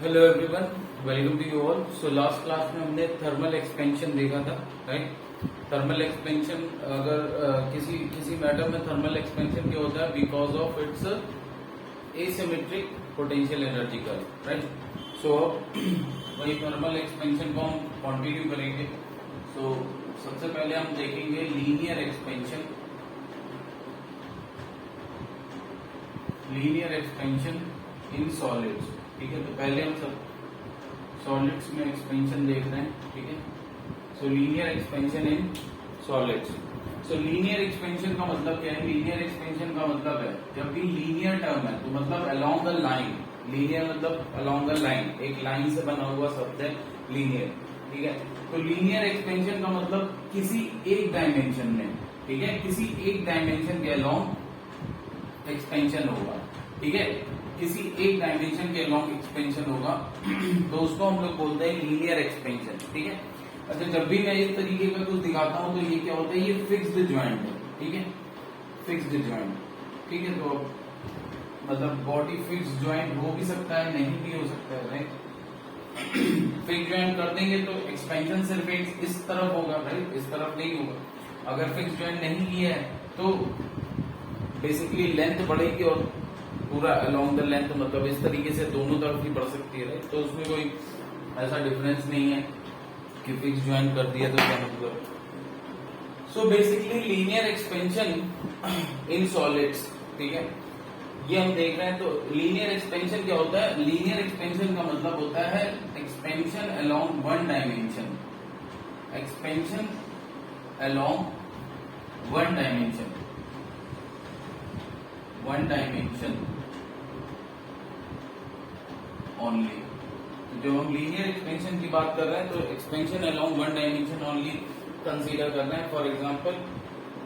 Hello everyone, welcome to you all. So last class में हमने thermal expansion देखा था, राइट। थर्मल एक्सपेंशन, अगर किसी मैटर में थर्मल एक्सपेंशन क्या होता है, because of its asymmetric potential energy curve, right. So वही थर्मल एक्सपेंशन को हम कंटिन्यू करेंगे। सो सबसे पहले हम देखेंगे linear expansion. Linear expansion in solids, ठीक है। तो पहले हम सब सॉलिड्स में एक्सपेंशन देख रहे हैं, ठीक है। सो linear expansion in solids. So linear expansion का मतलब क्या है? लीनियर एक्सपेंशन का मतलब है जब भी लीनियर टर्म है तो मतलब अलोंग अ लाइन। लीनियर मतलब अलोंग अ लाइन, एक लाइन से बना हुआ शब्द है लीनियर, ठीक है। तो लीनियर एक्सपेंशन का मतलब किसी एक डायमेंशन में, ठीक है, किसी एक डायमेंशन के अलोंग एक्सपेंशन होगा, ठीक है। किसी एक डायमेंशन के अलोंग एक्सपेंशन होगा तो उसको हम लोग बोलते हैं लीनियर एक्सपेंशन, ठीक है। अच्छा, जब भी मैं इस तरीके का कुछ दिखाता हूं तो ये क्या होता है? ये फिक्स्ड जॉइंट है, ठीक है, फिक्स्ड जॉइंट, ठीक है। तो मतलब बॉडी फिक्स्ड जॉइंट हो भी सकता है, नहीं भी हो सकता है, राइट। फिक्स जॉइंट कर देंगे तो एक्सपेंशन सिर्फ इस तरफ होगा, राइट, इस तरफ नहीं होगा। अगर फिक्स जॉइंट नहीं किया है तो बेसिकली लेंथ बढ़ेगी और पूरा अलोंग द लेंथ, मतलब इस तरीके से दोनों तरफ ही बढ़ सकती है, राइट। तो उसमें कोई ऐसा डिफरेंस नहीं है कि फिक्स ज्वाइन कर दिया तो क्या मतलब। So basically linear expansion in solids, ठीक है, ये हम देख रहे हैं। तो लीनियर एक्सपेंशन क्या होता है? लीनियर एक्सपेंशन का मतलब होता है expansion along one dimension. Expansion along one dimension, one dimension only. जब हम लीनियर एक्सपेंशन की बात कर रहे हैं तो expansion along one dimension only consider कर रहे हैं। फॉर एग्जांपल,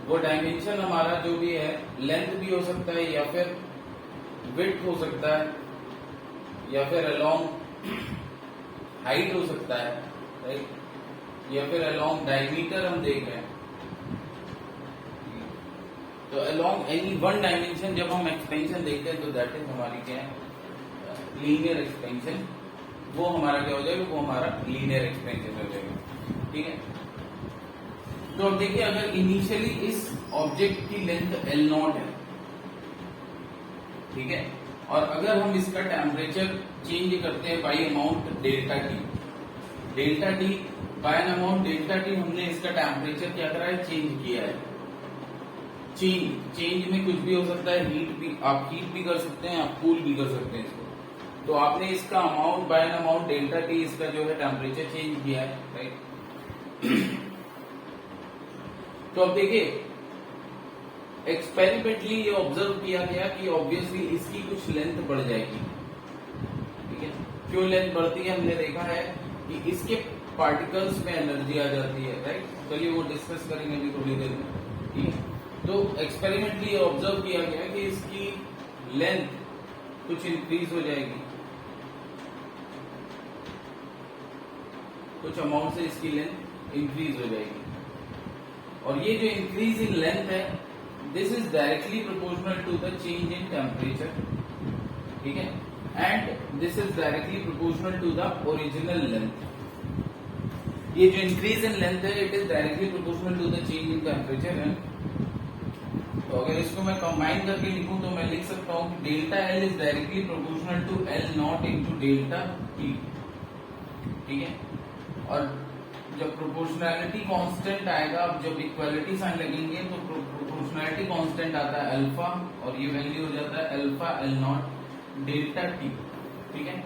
वो डायमेंशन हमारा जो भी है, लेंथ भी हो सकता है या फिर विड्थ हो सकता है या फिर अलोंग हाइट हो सकता है, राइट, या फिर अलोंग डायमीटर हम देख रहे हैं। तो अलोंग एनी वन डायमेंशन जब हम एक्सपेंशन देखते हैं तो दैट इज हमारी क्या है? Linear expansion. वो हमारा क्या हो जाएगा? वो हमारा लीनियर एक्सपेंशन हो जाएगा, ठीक है। तो अब देखिए, अगर इनिशियली इस ऑब्जेक्ट की लेंथ L0 है, ठीक है, और अगर हम इसका टेम्परेचर चेंज करते हैं by amount delta T, delta T by an amount delta T, हमने इसका टेम्परेचर क्या करा है? चेंज किया है। चेंज में कुछ भी हो सकता है, हीट भी, आप हीट भी कर सकते हैं, आप कूल भी कर सकते हैं इसको। तो आपने इसका amount by an amount delta T, इसका जो है टेम्परेचर चेंज किया है, राइट। तो अब देखिए, एक्सपेरिमेंटली ये ऑब्जर्व किया गया कि ऑब्वियसली इसकी कुछ लेंथ बढ़ जाएगी, ठीक है। क्यों लेंथ बढ़ती है? हमने देखा है कि इसके पार्टिकल्स में एनर्जी आ जाती है, राइट। चलिए वो डिस्कस करेंगे अभी थोड़ी देर में, ठीक है। तो एक्सपेरिमेंटली ऑब्जर्व किया गया कि इसकी लेंथ कुछ इंक्रीज हो जाएगी, कुछ अमाउंट से इसकी लेंथ इंक्रीज हो जाएगी। और ये जो इंक्रीज इन लेंथ है, this is directly proportional to the change in temperature, ठीक है, and this is directly proportional to the original length. ये जो इंक्रीज इन लेंथ है, it is directly proportional to the change in temperature है। तो अगर इसको मैं कंबाइन करके लिखूं तो मैं लिख सकता हूं कि delta L is directly proportional to L0 into delta T, ठीक है। और जब प्रोपोर्शनैलिटी कांस्टेंट आएगा, अब जब इक्वालिटी साइन लगेंगे तो प्रोपोर्शनैलिटी कांस्टेंट आता है अल्फा, और ये वैल्यू हो जाता है अल्फा L0 डेल्टा टी, ठीक है।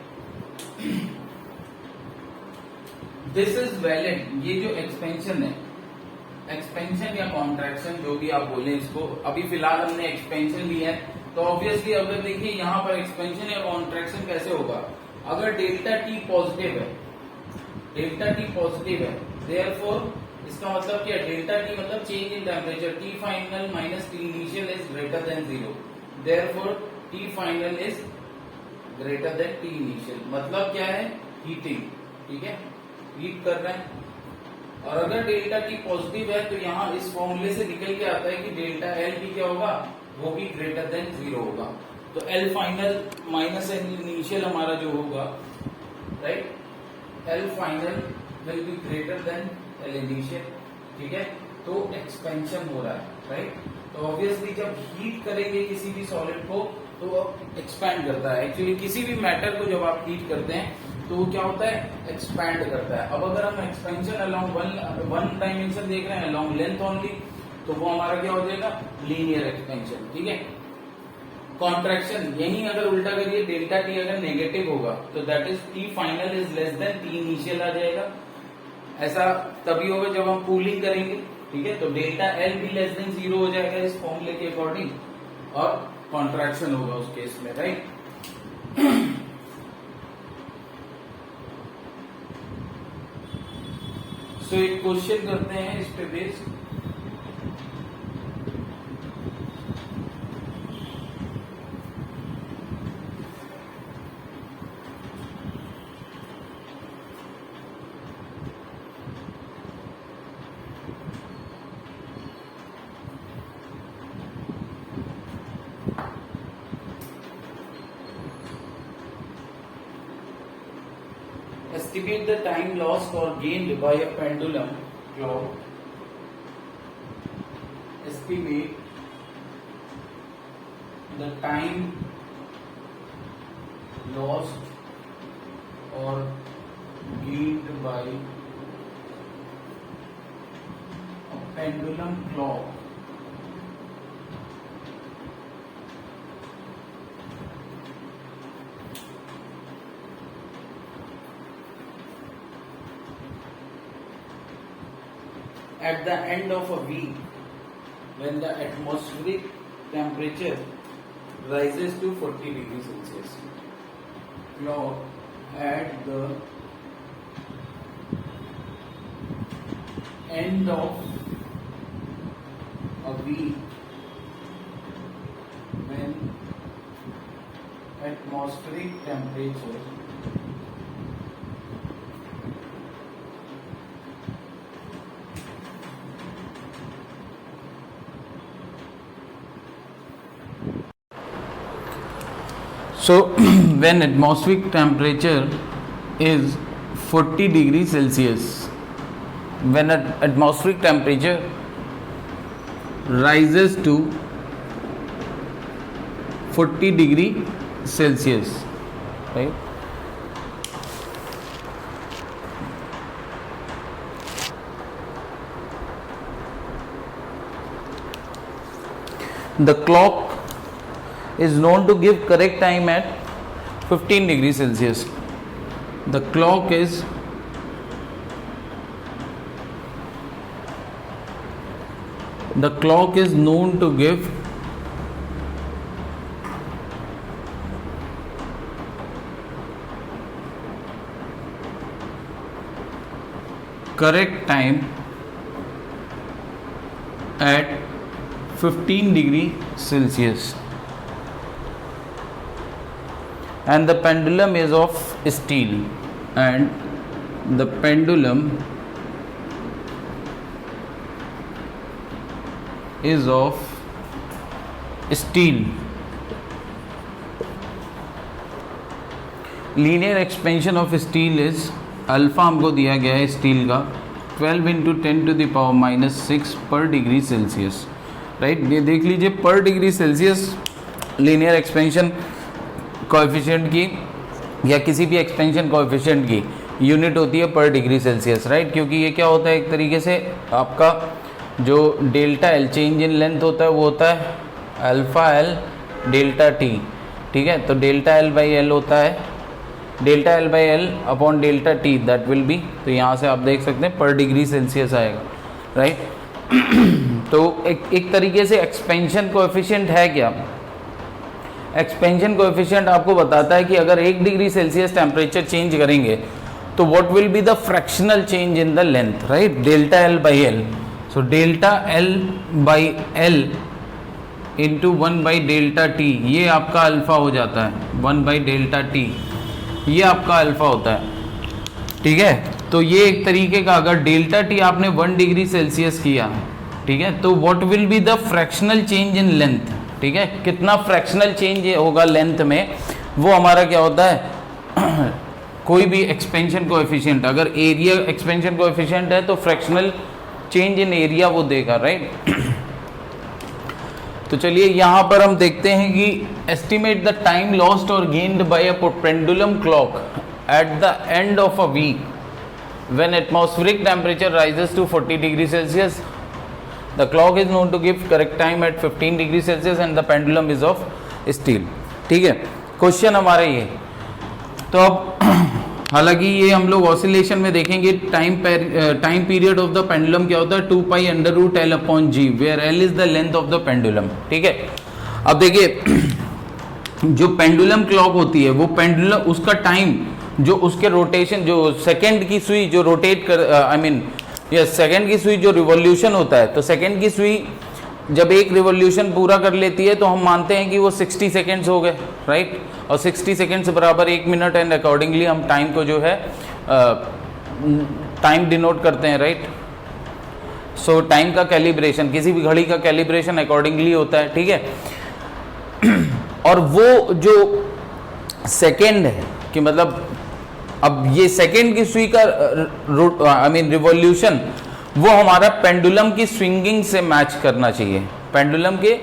This is valid. ये जो एक्सपेंशन है, एक्सपेंशन या कॉन्ट्रैक्शन जो भी आप बोले इसको, अभी फिलहाल हमने एक्सपेंशन लिया है। तो ऑब्वियसली अगर देखिए यहाँ पर एक्सपेंशन या कॉन्ट्रैक्शन कैसे होगा? अगर डेल्टा टी पॉजिटिव है, डेल्टा टी पॉजिटिव है, देयरफॉर इसका मतलब क्या? डेल्टा टी मतलब change in temperature, T final minus T initial is greater then 0, therefore T final is greater then T initial. मतलब क्या है? हीटिंग, ठीक है, हीट कर रहे हैं। और अगर डेल्टा टी पॉजिटिव है तो यहाँ इस फॉर्मूले से निकल के आता है कि डेल्टा एल भी क्या होगा? वो भी ग्रेटर देन 0 होगा। तो L final minus L initial हमारा जो होगा right, L final will be greater than L initial, ठीक है, तो एक्सपेंशन हो रहा है, राइट। तो ऑब्वियसली जब हीट करेंगे किसी भी सॉलिड को तो वो एक्सपैंड करता है। एक्चुअली किसी भी मैटर को जब आप हीट करते हैं तो वो क्या होता है, एक्सपैंड करता है। अब अगर हम एक्सपेंशन अलोंग वन डायमेंशन देख रहे हैं अलोंग लेंथ ओनली, तो वो हमारा क्या हो जाएगा, लीनियर एक्सपेंशन, ठीक है। कॉन्ट्रैक्शन यही अगर उल्टा करिए, डेल्टा टी अगर नेगेटिव होगा तो that is T final is less than T initial आ जाएगा। ऐसा तभी होगा जब हम कूलिंग करेंगे, ठीक है, तो डेल्टा एल भी लेस देन 0 हो जाएगा इस फॉर्मूले के अकॉर्डिंग, और कॉन्ट्रैक्शन होगा उस केस में, राइट। सो एक क्वेश्चन करते हैं इस पे based. Estimate the time lost or gained by a pendulum clock. Estimate the time lost or gained by a pendulum clock at the end of a week when the atmospheric temperature rises to 40 degrees Celsius. Clock at the end of a week when atmospheric temperature so when atmospheric temperature is 40 degrees Celsius, when atmospheric temperature rises to 40 degree Celsius, right, the clock is known to give correct time at 15 degrees Celsius. The clock is known to give correct time at 15 degree Celsius, and the pendulum is of steel, and the pendulum is of steel. Linear expansion of steel is alpha हमको दिया गया है steel का 12 into 10⁻⁻⁶ पर degree Celsius, right. ये देख लीजिए पर degree Celsius linear expansion coefficient की या किसी भी एक्सपेंशन कोएफिशिएंट की यूनिट होती है पर डिग्री सेल्सियस, राइट। क्योंकि ये क्या होता है, एक तरीके से आपका जो delta L change in length होता है वो होता है अल्फा एल डेल्टा टी, ठीक है। तो डेल्टा एल बाई एल होता है delta L by L upon delta T, that will B, तो यहाँ से आप देख सकते हैं पर डिग्री सेल्सियस आएगा, राइट। तो एक तरीके से एक्सपेंशन कोएफिशिएंट है क्या, एक्सपेंशन कोएफिशिएंट आपको बताता है कि अगर 1 डिग्री सेल्सियस टेम्परेचर चेंज करेंगे तो what will be the fractional change in the length, right, delta L by L. So delta L by L into 1 by delta T, ये आपका अल्फा हो जाता है, 1 बाई डेल्टा टी ये आपका alpha होता है, ठीक है। तो ये एक तरीके का, अगर डेल्टा टी आपने 1 डिग्री सेल्सियस किया, ठीक है, तो what will be the fractional change in length, ठीक है, कितना फ्रैक्शनल चेंज होगा लेंथ में, वो हमारा क्या होता है कोई भी एक्सपेंशन कोएफिशिएंट, अगर एरिया एक्सपेंशन कोएफिशिएंट है तो फ्रैक्शनल चेंज इन एरिया वो देगा, राइट। तो चलिए यहाँ पर हम देखते हैं कि एस्टिमेट द टाइम लॉस्ट और gained by a pendulum clock at the end of a week when atmospheric temperature rises to 40 degree Celsius. The clock is known to give correct time at 15 degree Celsius and the pendulum is of steel. ठीक है, question हमारा ये। तो अब हालांकि ये हम लोग ऑसिलेशन में देखेंगे time period of the pendulum क्या होता है 2 pi under root L upon g, where L is the length of the pendulum. ठीक है, अब देखिए जो पेंडुलम क्लॉक होती है वो पेंडुलम उसका टाइम जो उसके रोटेशन जो सेकंड की सुई जो रोटेट कर सेकंड की सुई जो रिवॉल्यूशन होता है, तो सेकंड की सुई जब एक रिवॉल्यूशन पूरा कर लेती है तो हम मानते हैं कि वो 60 सेकेंड्स हो गए, राइट। और 60 सेकेंड्स बराबर 1 मिनट एंड अकॉर्डिंगली हम टाइम को जो है टाइम डिनोट करते हैं, राइट। सो टाइम का कैलिब्रेशन, किसी भी घड़ी का कैलिब्रेशन अकॉर्डिंगली होता है। ठीक है, और वो जो सेकेंड है कि मतलब अब ये सेकेंड की सुई का रिवॉल्यूशन वो हमारा पेंडुलम की स्विंगिंग से मैच करना चाहिए, पेंडुलम के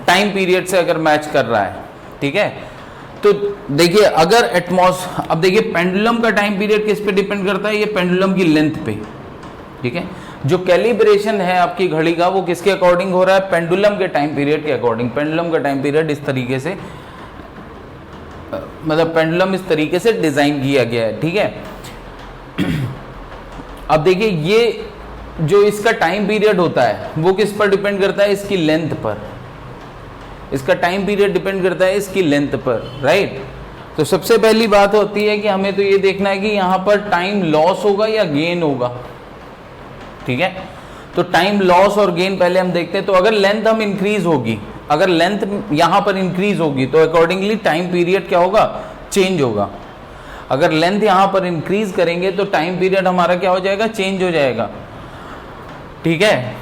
टाइम पीरियड से अगर मैच कर रहा है। ठीक है, तो देखिए अगर अब देखिए पेंडुलम का टाइम पीरियड किस पे डिपेंड करता है, ये पेंडुलम की लेंथ पे। ठीक है, जो कैलिब्रेशन है आपकी घड़ी का वो किसके अकॉर्डिंग हो रहा है, पेंडुलम के टाइम पीरियड के अकॉर्डिंग। पेंडुलम का टाइम पीरियड इस तरीके से मतलब पेंडुलम इस तरीके से डिजाइन किया गया है। ठीक है, अब देखिए ये जो इसका टाइम पीरियड होता है वो किस पर डिपेंड करता है, इसकी लेंथ पर। इसका टाइम पीरियड डिपेंड करता है इसकी लेंथ पर, राइट। तो सबसे पहली बात होती है कि हमें तो ये देखना है कि यहाँ पर टाइम लॉस होगा या गेन होगा। ठीक है, तो टाइम लॉस और गेन पहले हम देखते हैं। तो अगर लेंथ हम इंक्रीज होगी, अगर लेंथ यहाँ पर इंक्रीज होगी तो अकॉर्डिंगली टाइम पीरियड क्या होगा, चेंज होगा। अगर लेंथ यहाँ पर इंक्रीज करेंगे तो टाइम पीरियड हमारा क्या हो जाएगा, चेंज हो जाएगा। ठीक है,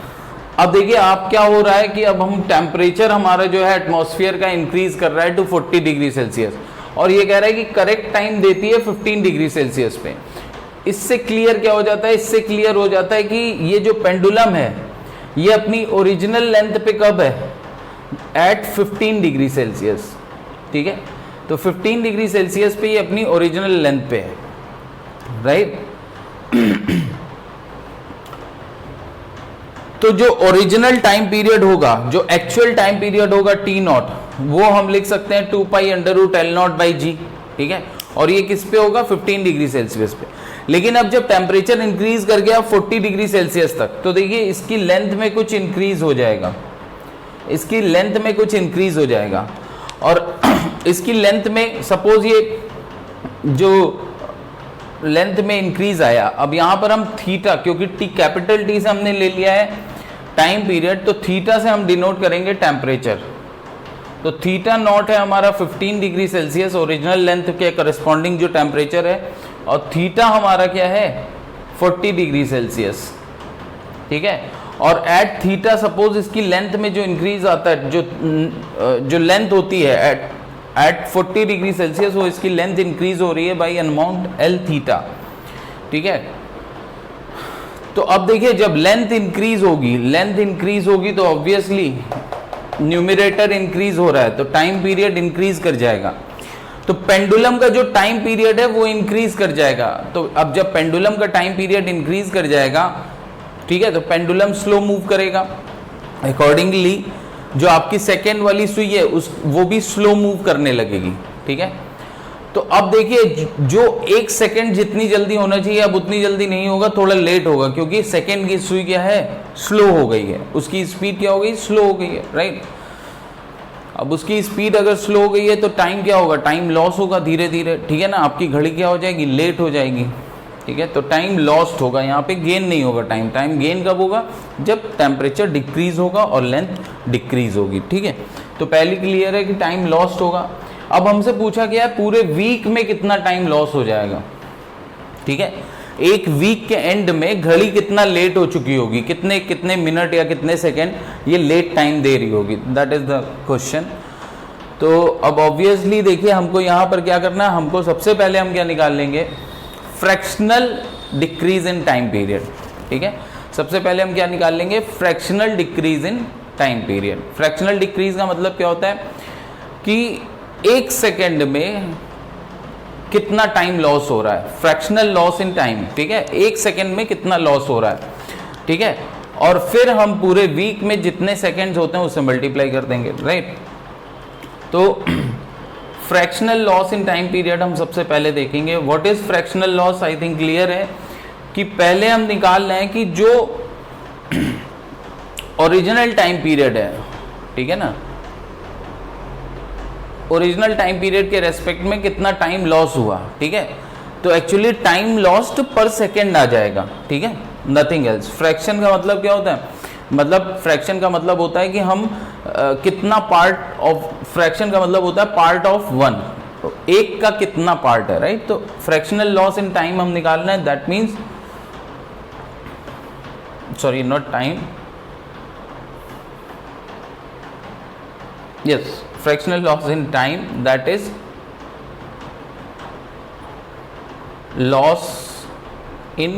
अब देखिए आप क्या हो रहा है कि अब हम टेम्परेचर हमारा जो है एटमॉस्फेयर का इंक्रीज कर रहा है टू 40 डिग्री सेल्सियस, और ये कह रहा है कि करेक्ट टाइम देती है 15 डिग्री सेल्सियस पे। इससे क्लियर क्या हो जाता है, इससे क्लियर हो जाता है कि ये जो पेंडुलम है ये अपनी ओरिजिनल लेंथ पे कब है, एट 15 डिग्री सेल्सियस। ठीक है, तो 15 डिग्री सेल्सियस पे ये अपनी ओरिजिनल लेंथ पे है, राइट। तो जो ओरिजिनल टाइम पीरियड होगा, जो एक्चुअल टाइम पीरियड होगा टी नॉट, वो हम लिख सकते हैं 2 pi under root L naught by g. ठीक है, और ये किस पे होगा, 15 डिग्री सेल्सियस पे। लेकिन अब जब टेम्परेचर इंक्रीज कर गया 40 डिग्री सेल्सियस तक, तो देखिए इसकी लेंथ में कुछ इंक्रीज हो जाएगा, इसकी लेंथ में कुछ इंक्रीज हो जाएगा। और इसकी लेंथ में सपोज ये जो लेंथ में इंक्रीज आया, अब यहां पर हम थीटा, क्योंकि टी कैपिटल टी से हमने ले लिया है टाइम पीरियड, तो थीटा से हम डिनोट करेंगे टेम्परेचर। तो थीटा नॉट है हमारा 15 डिग्री सेल्सियस ओरिजिनल लेंथ के करस्पॉन्डिंग जो टेम्परेचर है, और थीटा हमारा क्या है 40 डिग्री सेल्सियस। ठीक है, और एट थीटा सपोज इसकी लेंथ में जो इंक्रीज आता है, जो लेंथ होती है एट 40 डिग्री सेल्सियस, वो इसकी लेंथ इंक्रीज हो रही है बाई अमाउंट एल थीटा। ठीक है, तो अब देखिए जब लेंथ इंक्रीज होगी तो ऑब्वियसली न्यूमरेटर इंक्रीज हो रहा है, तो टाइम पीरियड इंक्रीज कर जाएगा। तो पेंडुलम का जो टाइम पीरियड है वो इंक्रीज कर जाएगा। तो अब जब पेंडुलम का टाइम पीरियड इंक्रीज कर जाएगा, ठीक है, तो पेंडुलम स्लो मूव करेगा। अकॉर्डिंगली जो आपकी सेकेंड वाली सुई है वो भी स्लो मूव करने लगेगी। ठीक है, तो अब देखिए जो 1 सेकेंड जितनी जल्दी होना चाहिए अब उतनी जल्दी नहीं होगा, थोड़ा लेट होगा, क्योंकि सेकेंड की सुई क्या है, स्लो हो गई है, उसकी स्पीड क्या हो गई, स्लो हो गई है, राइट। अब उसकी स्पीड अगर स्लो हो गई है तो टाइम क्या होगा, टाइम लॉस होगा धीरे धीरे। ठीक है ना, आपकी घड़ी क्या हो जाएगी, लेट हो जाएगी। ठीक है, तो टाइम लॉस्ट होगा, यहाँ पे गेन नहीं होगा। टाइम गेन कब होगा, जब टेम्परेचर डिक्रीज होगा और लेंथ डिक्रीज होगी। ठीक है, तो पहले क्लियर है कि टाइम लॉस्ट होगा। अब हमसे पूछा गया है पूरे वीक में कितना टाइम लॉस हो जाएगा। ठीक है, एक वीक के एंड में घड़ी कितना लेट हो चुकी होगी, कितने मिनट या कितने सेकेंड ये लेट टाइम दे रही होगी, दैट इज द क्वेश्चन। तो अब ऑब्वियसली देखिए हमको यहाँ पर क्या करना है, हमको सबसे पहले हम क्या निकाल लेंगे, fractional decrease in time period. ठीक है, सबसे पहले हम क्या निकाल लेंगे, fractional decrease in time period. Fractional decrease का मतलब क्या होता है कि एक सेकेंड में कितना टाइम लॉस हो रहा है, फ्रैक्शनल लॉस इन टाइम। ठीक है, एक सेकेंड में कितना लॉस हो रहा है। ठीक है, और फिर हम पूरे वीक में जितने सेकेंड्स होते हैं उससे मल्टीप्लाई कर देंगे, राइट। तो fractional loss in time period हम सबसे पहले देखेंगे। What is fractional loss, I think clear है कि पहले हम निकाल रहे हैं कि जो ओरिजिनल टाइम पीरियड है, ठीक है ना, ओरिजिनल टाइम पीरियड के रेस्पेक्ट में कितना टाइम लॉस हुआ। ठीक है, तो एक्चुअली टाइम लॉस्ट पर सेकेंड आ जाएगा। ठीक है, नथिंग एल्स। फ्रैक्शन का मतलब क्या होता है, मतलब फ्रैक्शन का मतलब होता है कि हम कितना पार्ट ऑफ, फ्रैक्शन का मतलब होता है पार्ट ऑफ वन, तो एक का कितना पार्ट है, राइट। तो फ्रैक्शनल लॉस इन टाइम हम निकालना है, that means, sorry not time, yes, fractional loss in time, that is loss in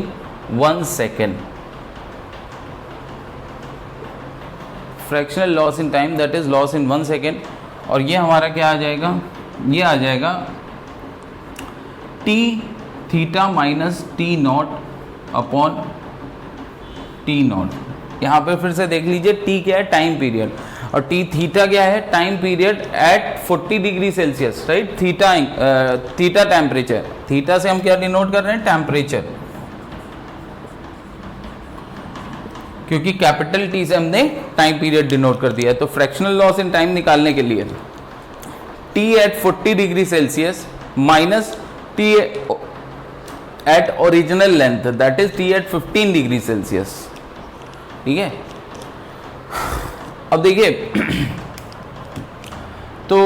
1 second, fractional loss in time that is loss in 1 second। और ये हमारा क्या आ जाएगा, ये आ जाएगा t theta minus T not upon T not. यहाँ पे फिर से देख लीजिए t क्या है, टाइम पीरियड, और टी थीटा क्या है, time period at 40 degree Celsius, right. Theta temperature, theta से हम क्या डिनोट कर रहे हैं, टेम्परेचर, क्योंकि कैपिटल टी से हमने टाइम पीरियड डिनोट कर दिया है। तो फ्रैक्शनल लॉस इन टाइम निकालने के लिए T at 40 degree Celsius minus T at original length, that is T at 15 degree Celsius. ठीक है, अब देखिए तो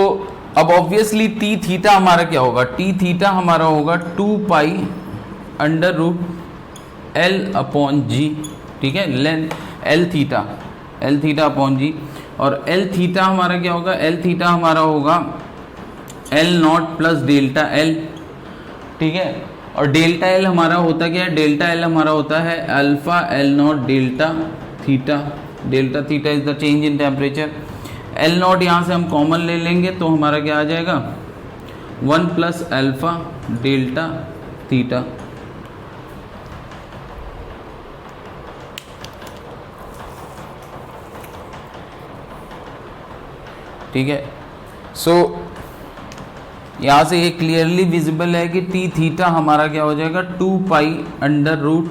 अब ऑब्वियसली टी थीटा हमारा क्या होगा, टी थीटा हमारा होगा 2 pi under root L upon g. ठीक है, length L theta upon g, और एल थीटा हमारा क्या होगा, एल थीटा हमारा होगा L not plus delta L. ठीक है, और डेल्टा एल हमारा होता क्या है, डेल्टा एल हमारा होता है alpha L not delta theta. Delta theta is the change in temperature. L not यहाँ से हम कॉमन ले लेंगे तो हमारा क्या आ जाएगा, 1 प्लस अल्फा डेल्टा थीटा। ठीक है, सो यहाँ से ये क्लियरली विजिबल है कि टी थीटा हमारा क्या हो जाएगा, 2 pi under root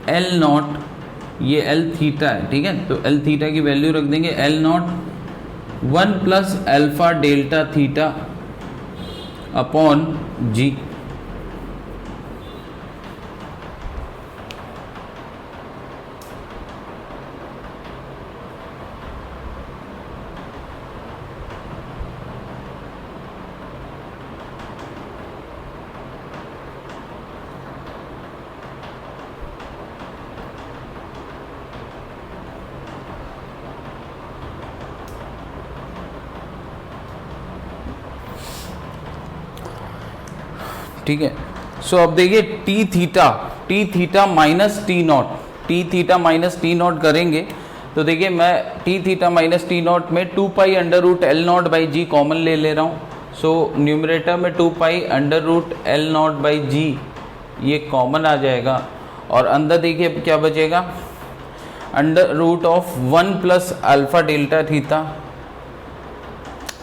L not, ये एल थीटा है। ठीक है, तो एल थीटा की वैल्यू रख देंगे L naught 1 plus alpha delta theta upon g. ठीक है, सो अब देखिए T theta minus T naught, T theta minus T naught करेंगे तो देखिए मैं T theta minus T naught में 2 pi under root L naught by g common ले रहा हूँ। सो न्यूमरेटर में 2 pi under root L naught by g ये कॉमन आ जाएगा, और अंदर देखिए क्या बचेगा, under root of 1 plus alpha delta theta,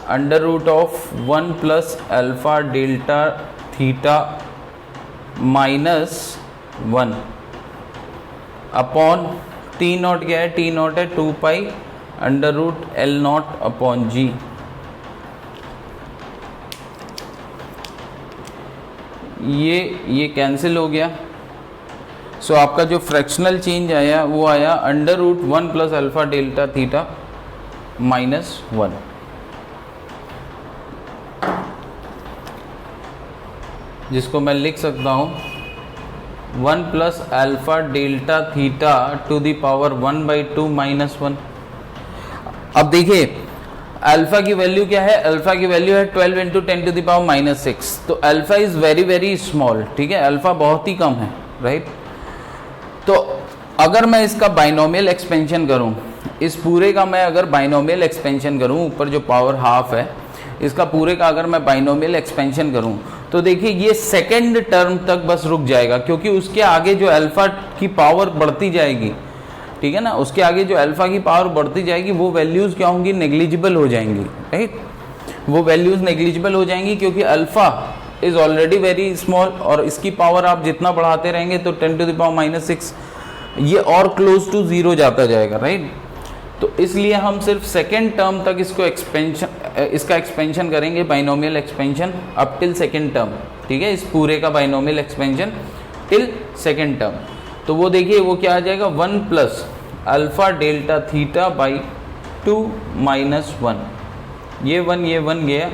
under root of 1 plus alpha delta theta minus 1 upon T naught क्या है, टी नॉट है 2 pi under root L naught upon g. ये कैंसिल हो गया। सो आपका जो फ्रैक्शनल चेंज आया वो आया under root 1 plus alpha delta theta minus 1। जिसको मैं लिख सकता हूँ 1 plus alpha delta theta to the power 1/2 minus 1। अब देखिए अल्फा की वैल्यू क्या है, अल्फा की वैल्यू है 12 इंटू 10 टू द पावर -6, तो alpha is very very small, ठीक है, अल्फा बहुत ही कम है, राइट। तो अगर मैं इसका बाइनोमियल एक्सपेंशन करूं, इस पूरे का मैं अगर बाइनोमियल एक्सपेंशन करूं, ऊपर जो पावर हाफ है इसका पूरे का अगर मैं बाइनोमियल एक्सपेंशन करूं, तो देखिए ये सेकंड टर्म तक बस रुक जाएगा, क्योंकि उसके आगे जो अल्फा की पावर बढ़ती जाएगी, ठीक है ना, उसके आगे जो अल्फा की पावर बढ़ती जाएगी वो वैल्यूज़ क्या होंगी, नेग्लिजिबल हो जाएंगी, राइट। वो वैल्यूज़ नेग्लिजिबल हो जाएंगी क्योंकि alpha is already very small, और इसकी पावर आप जितना बढ़ाते रहेंगे तो 10 टू द पावर -6 ये और क्लोज टू 0 जाता जाएगा, राइट। तो इसलिए हम सिर्फ सेकेंड टर्म तक इसका एक्सपेंशन करेंगे, binomial expansion up till second term, ठीक है, इस पूरे का binomial expansion till second term. तो वो देखिए वो क्या आ जाएगा, 1 plus alpha delta theta by 2 minus 1, ये 1 गया,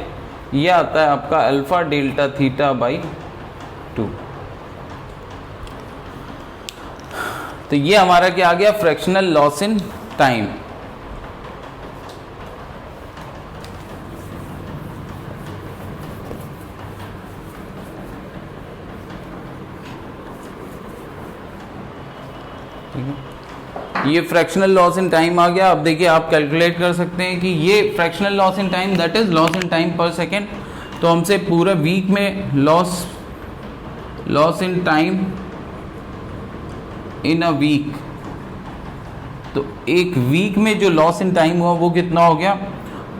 ये आता है आपका अल्फा डेल्टा थीटा बाई 2। तो ये हमारा क्या आ गया, फ्रैक्शनल लॉस इन टाइम। ये फ्रैक्शनल लॉस इन टाइम आ गया। अब देखिए आप कैलकुलेट कर सकते हैं कि ये fractional loss in time that is loss in time per second. तो हमसे पूरे वीक में loss in time in a week, तो एक वीक में जो लॉस इन टाइम हुआ वो कितना हो गया,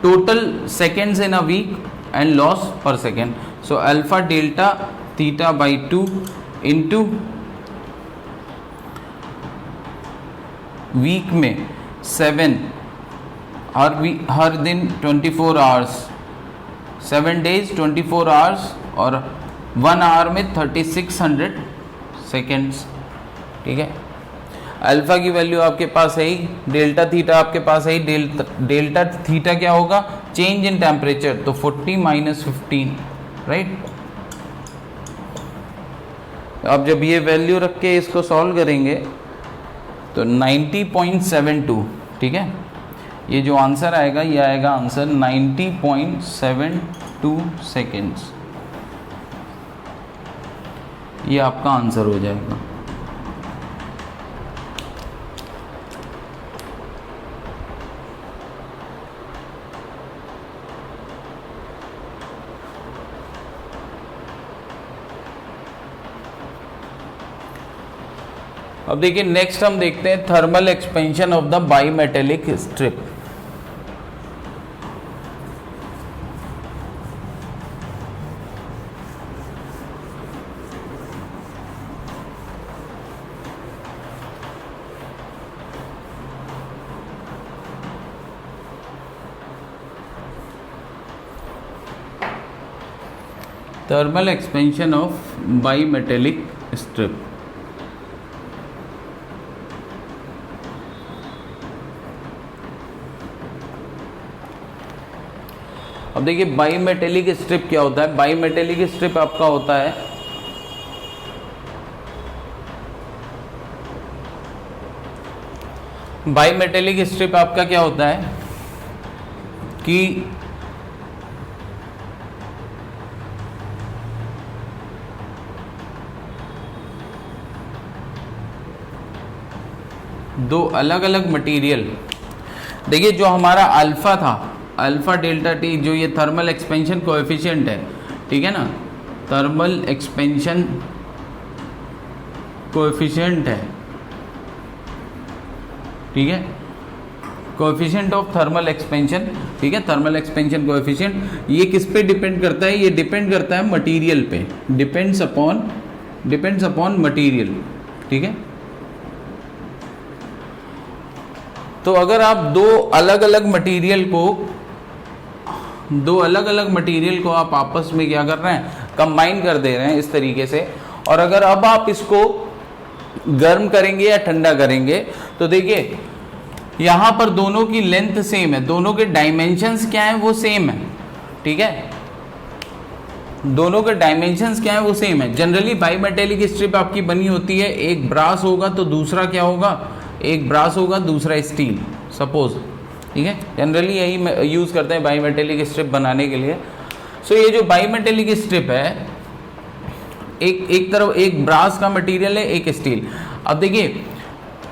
total seconds in a week and loss per second. So alpha delta theta by 2 into week में 7, हर दिन 24 आवर्स, 7 डेज 24 आवर्स, और 1 आवर में 3600 सेकेंड्स, ठीक है। अल्फा की वैल्यू आपके पास है ही, डेल्टा थीटा आपके पास है ही, डेल्टा थीटा क्या होगा, चेंज इन टेम्परेचर, तो 40 माइनस 15, राइट। अब जब ये वैल्यू रख के इसको सॉल्व करेंगे तो 90.72, ठीक है, ये जो आंसर आएगा ये आएगा आंसर 90.72 सेकेंड्स, ये आपका आंसर हो जाएगा। अब देखिए नेक्स्ट हम देखते हैं thermal expansion of the bimetallic strip. Thermal expansion of bimetallic strip. अब देखिए बाईमेटेलिक स्ट्रिप क्या होता है, बाईमेटेलिक स्ट्रिप आपका होता है बाईमेटेलिक स्ट्रिप आपका क्या होता है कि दो अलग अलग मटेरियल, देखिए जो हमारा अल्फा था, अल्फा डेल्टा टी, जो ये थर्मल एक्सपेंशन कोएफिशिएंट है, ठीक है ना, थर्मल एक्सपेंशन कोएफिशिएंट है, ठीक है, कोएफिशिएंट ऑफ थर्मल एक्सपेंशन, ठीक है, थर्मल एक्सपेंशन कोएफिशिएंट, ये किस पे डिपेंड करता है, ये डिपेंड करता है मटेरियल पे, डिपेंड्स अपॉन मटेरियल, ठीक है। तो अगर आप दो अलग अलग मटेरियल को आप आपस में क्या कर रहे हैं, कंबाइन कर दे रहे हैं इस तरीके से, और अगर अब आप इसको गर्म करेंगे या ठंडा करेंगे तो देखिए यहाँ पर दोनों की लेंथ सेम है, दोनों के डायमेंशंस क्या हैं वो सेम है, ठीक है, दोनों के डायमेंशंस क्या है वो सेम है। जनरली बाईमेटेलिक स्ट्रिप आपकी बनी होती है, एक ब्रास होगा तो दूसरा क्या होगा, एक ब्रास होगा दूसरा स्टील, सपोज, ठीक है, जनरली यही यूज़ करते हैं बाईमेटेलिक स्ट्रिप बनाने के लिए। सो ये जो बाईमेटेलिक स्ट्रिप है, एक तरफ एक ब्रास का मटेरियल है, एक स्टील। अब देखिए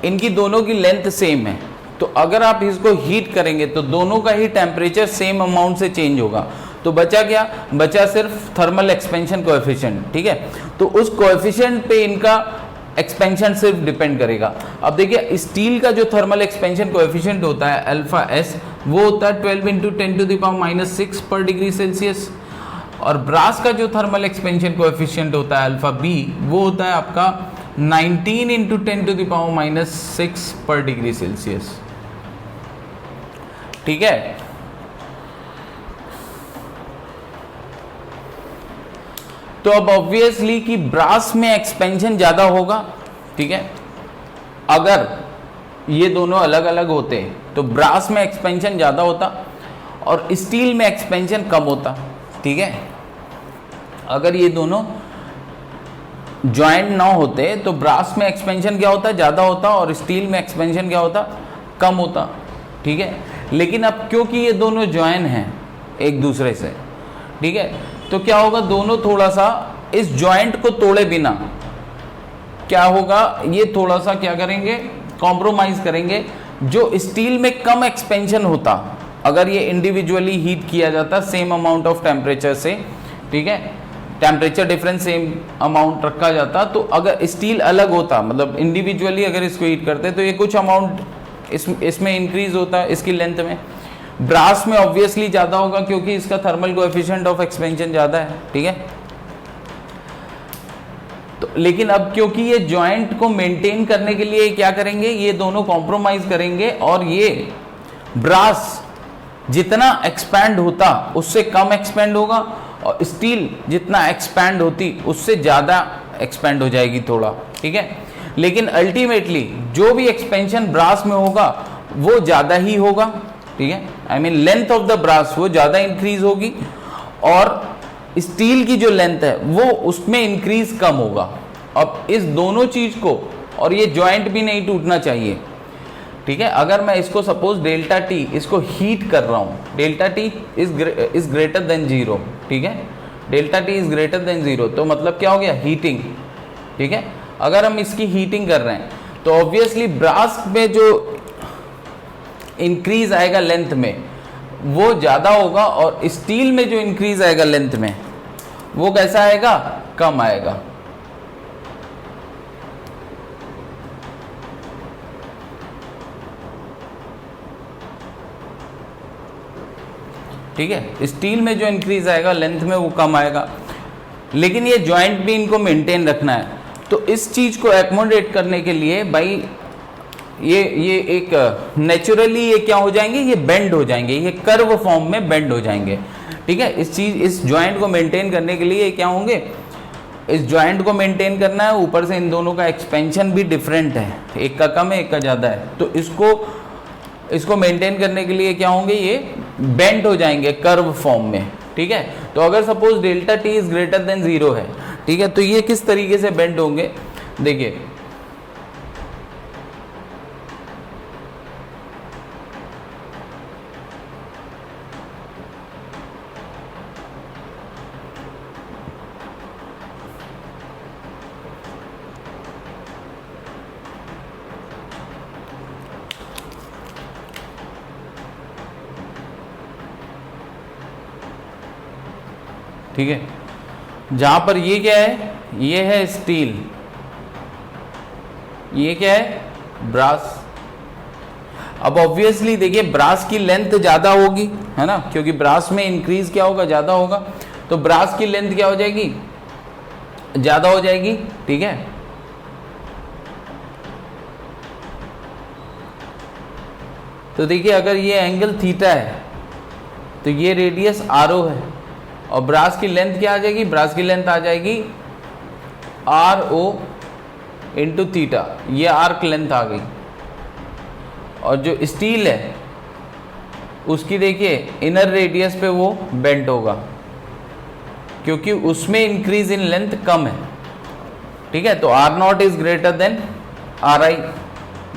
इनकी दोनों की लेंथ सेम है, तो अगर आप इसको हीट करेंगे तो दोनों का ही टेम्परेचर सेम अमाउंट से चेंज होगा। तो बचा क्या? बचा सिर्फ थर्मल एक्सपेंशन कोएफिशिएंट। ठीक है, तो उस कोएफिशिएंट पे इनका एक्सपेंशन सिर्फ डिपेंड करेगा। अब देखिए स्टील का जो थर्मल एक्सपेंशन कोएफिशिएंट होता है अल्फा एस, वो होता है 12 × 10⁻⁻⁶ पर डिग्री सेल्सियस, और ब्रास का जो थर्मल एक्सपेंशन कोएफिशिएंट होता है अल्फा बी, वो होता है आपका 19 × 10⁻⁻6 पर डिग्री सेल्सियस। ठीक है, तो अब ऑब्वियसली कि ब्रास में एक्सपेंशन ज्यादा होगा। ठीक है, अगर ये दोनों अलग अलग होते तो ब्रास में एक्सपेंशन ज्यादा होता और स्टील में एक्सपेंशन कम होता। ठीक है, अगर ये दोनों ज्वाइंट ना होते तो ब्रास में एक्सपेंशन क्या होता? ज्यादा होता, और स्टील में एक्सपेंशन क्या होता? कम होता। ठीक है, लेकिन अब क्योंकि ये दोनों ज्वाइन हैं एक दूसरे से, ठीक है, तो क्या होगा? दोनों थोड़ा सा इस ज्वाइंट को तोड़े बिना क्या होगा? ये थोड़ा सा क्या करेंगे? कॉम्प्रोमाइज करेंगे। जो स्टील में कम एक्सपेंशन होता, अगर ये इंडिविजुअली हीट किया जाता सेम अमाउंट ऑफ टेम्परेचर से, ठीक है, टेम्परेचर डिफरेंस सेम अमाउंट रखा जाता, तो अगर स्टील अलग होता, मतलब इंडिविजुअली अगर इसको हीट करते तो ये कुछ अमाउंट इसमें इंक्रीज होता इसकी लेंथ में। ब्रास में ऑब्वियसली ज्यादा होगा क्योंकि इसका थर्मल कोएफिशिएंट ऑफ एक्सपेंशन ज्यादा है। ठीक है, तो लेकिन अब क्योंकि ये जॉइंट को मेंटेन करने के लिए क्या करेंगे? ये दोनों कॉम्प्रोमाइज करेंगे, और ये ब्रास जितना एक्सपैंड होता उससे कम एक्सपैंड होगा, और स्टील जितना एक्सपैंड होती उससे ज्यादा एक्सपैंड हो जाएगी थोड़ा। ठीक है, लेकिन अल्टीमेटली जो भी एक्सपेंशन ब्रास में होगा वो ज्यादा ही होगा। ठीक है, I mean length of the brass वो ज्यादा इंक्रीज होगी, और स्टील की जो लेंथ है वो उसमें इंक्रीज कम होगा। अब इस दोनों चीज को, और ये जॉइंट भी नहीं टूटना चाहिए। ठीक है, अगर मैं इसको सपोज डेल्टा टी इसको हीट कर रहा हूं, delta T is greater then 0। ठीक है, delta T is greater then 0, तो मतलब क्या हो गया? हीटिंग। ठीक है, अगर हम इसकी हीटिंग कर रहे हैं तो ऑब्वियसली ब्रास में जो इंक्रीज आएगा लेंथ में वो ज्यादा होगा, और स्टील में जो इंक्रीज आएगा लेंथ में वो कैसा आएगा? कम आएगा। ठीक है, स्टील में जो इंक्रीज आएगा लेंथ में वो कम आएगा, लेकिन ये जॉइंट भी इनको मेंटेन रखना है। तो इस चीज को एकोमोडेट करने के लिए भाई ये एक नेचुरली ये क्या हो जाएंगे? ये बेंड हो जाएंगे, ये कर्व फॉर्म में बेंड हो जाएंगे। ठीक है, इस जॉइंट को मेंटेन करने के लिए क्या होंगे? इस जॉइंट को मेंटेन करना है, ऊपर से इन दोनों का एक्सपेंशन भी डिफरेंट है, एक का कम है एक का ज्यादा है, तो इसको मेंटेन करने के लिए क्या होंगे? ये बेंड हो जाएंगे कर्व फॉर्म में। ठीक है, तो अगर suppose delta T is greater then 0 है, ठीक है, तो ये किस तरीके से बेंड होंगे? देखिए ठीक है, जहां पर ये क्या है? ये है स्टील, ये क्या है? ब्रास। अब ऑब्वियसली देखिए ब्रास की लेंथ ज्यादा होगी, है ना, क्योंकि ब्रास में इंक्रीज क्या होगा? ज्यादा होगा, तो ब्रास की लेंथ क्या हो जाएगी? ज्यादा हो जाएगी। ठीक है, तो देखिए अगर ये एंगल थीटा है तो ये रेडियस आर.ओ. है, और ब्रास की लेंथ क्या आ जाएगी? ब्रास की लेंथ आ जाएगी आर.ओ. इंटू थीटा, ये आर्क लेंथ आ गई। और जो स्टील है उसकी देखिए इनर रेडियस पे वो बेंट होगा, क्योंकि उसमें इंक्रीज इन लेंथ कम है। ठीक है, तो R0 is greater then RI।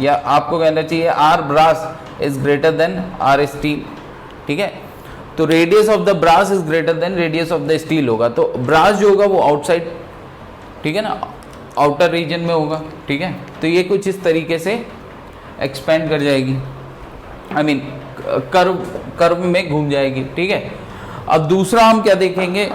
या आपको कहना चाहिए R brass is greater than R steel, ठीक है। तो radius of the brass is greater than radius of the steel होगा, तो ब्रास जो होगा वो आउटसाइड, ठीक है ना, आउटर रीजन में होगा, ठीक है। तो ये कुछ इस तरीके से एक्सपेंड कर जाएगी, आई मीन कर्व में घूम जाएगी, ठीक है। अब दूसरा हम क्या देखेंगे,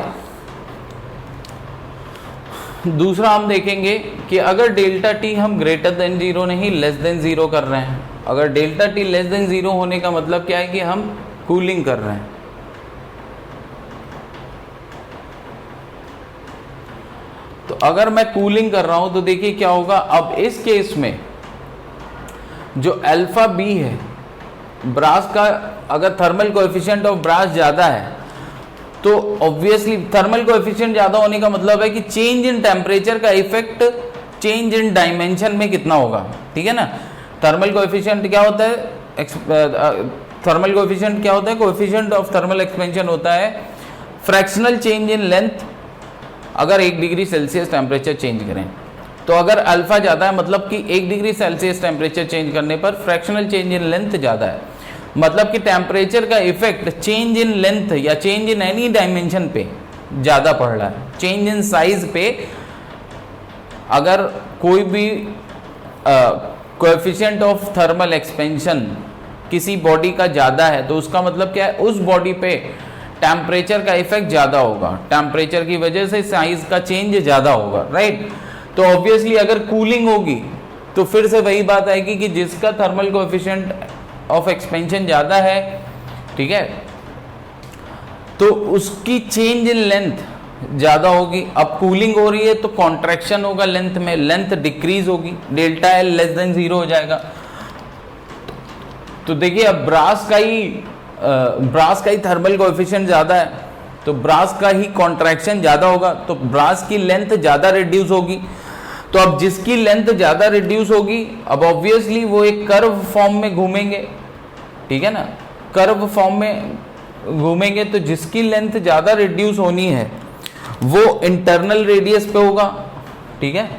दूसरा हम देखेंगे कि अगर डेल्टा टी हम ग्रेटर देन जीरो नहीं लेस देन जीरो कर रहे हैं, अगर delta T less than zero होने का मतलब क्या है कि हम कूलिंग कर रहे हैं। तो अगर मैं कूलिंग कर रहा हूं तो देखिए क्या होगा। अब इस केस में जो अल्फा बी है ब्रास का, अगर थर्मल कोएफिशिएंट ऑफ ब्रास ज़्यादा है तो ऑब्वियसली थर्मल कोएफिशिएंट ज़्यादा होने का मतलब है कि चेंज इन टेम्परेचर का इफेक्ट चेंज इन डायमेंशन में कितना होगा, ठीक है ना। थर्मल कोएफिशिएंट क्या होता है, थर्मल कोएफिशिएंट क्या होता है, कोएफिशिएंट ऑफ थर्मल एक्सपेंशन होता है फ्रैक्शनल चेंज इन लेंथ अगर 1 डिग्री सेल्सियस टेम्परेचर चेंज करें। तो अगर अल्फा ज़्यादा है मतलब कि 1 डिग्री सेल्सियस टेम्परेचर चेंज करने पर फ्रैक्शनल चेंज इन लेंथ ज़्यादा है, मतलब कि टेम्परेचर का इफेक्ट चेंज इन लेंथ या चेंज इन एनी डायमेंशन पे ज़्यादा पड़ रहा है। चेंज इन साइज पे अगर कोई भी कोएफिशिएंट ऑफ थर्मल एक्सपेंशन किसी बॉडी का ज़्यादा है तो उसका मतलब क्या है, उस बॉडी पे टेम्परेचर का इफेक्ट ज़्यादा होगा, टेम्परेचर की वजह से साइज का चेंज ज़्यादा होगा, राइट। तो ऑब्वियसली अगर कूलिंग होगी तो फिर से वही बात आएगी कि जिसका थर्मल कोएफिशिएंट ऑफ एक्सपेंशन ज़्यादा है, ठीक है, तो उसकी चेंज इन लेंथ ज़्यादा होगी। अब कूलिंग हो रही है तो कॉन्ट्रैक्शन होगा लेंथ में, लेंथ डिक्रीज होगी, delta L less than zero हो जाएगा। तो देखिए अब ब्रास का ही थर्मल कोएफिशिएंट ज़्यादा है तो ब्रास का ही कॉन्ट्रैक्शन ज़्यादा होगा, तो ब्रास की लेंथ ज़्यादा रिड्यूस होगी। तो अब जिसकी लेंथ ज़्यादा रिड्यूस होगी अब ऑब्वियसली वो एक कर्व फॉर्म में घूमेंगे, ठीक है ना, कर्व फॉर्म में घूमेंगे। तो जिसकी लेंथ ज़्यादा रिड्यूस होनी है वो इंटरनल रेडियस पे होगा, ठीक है।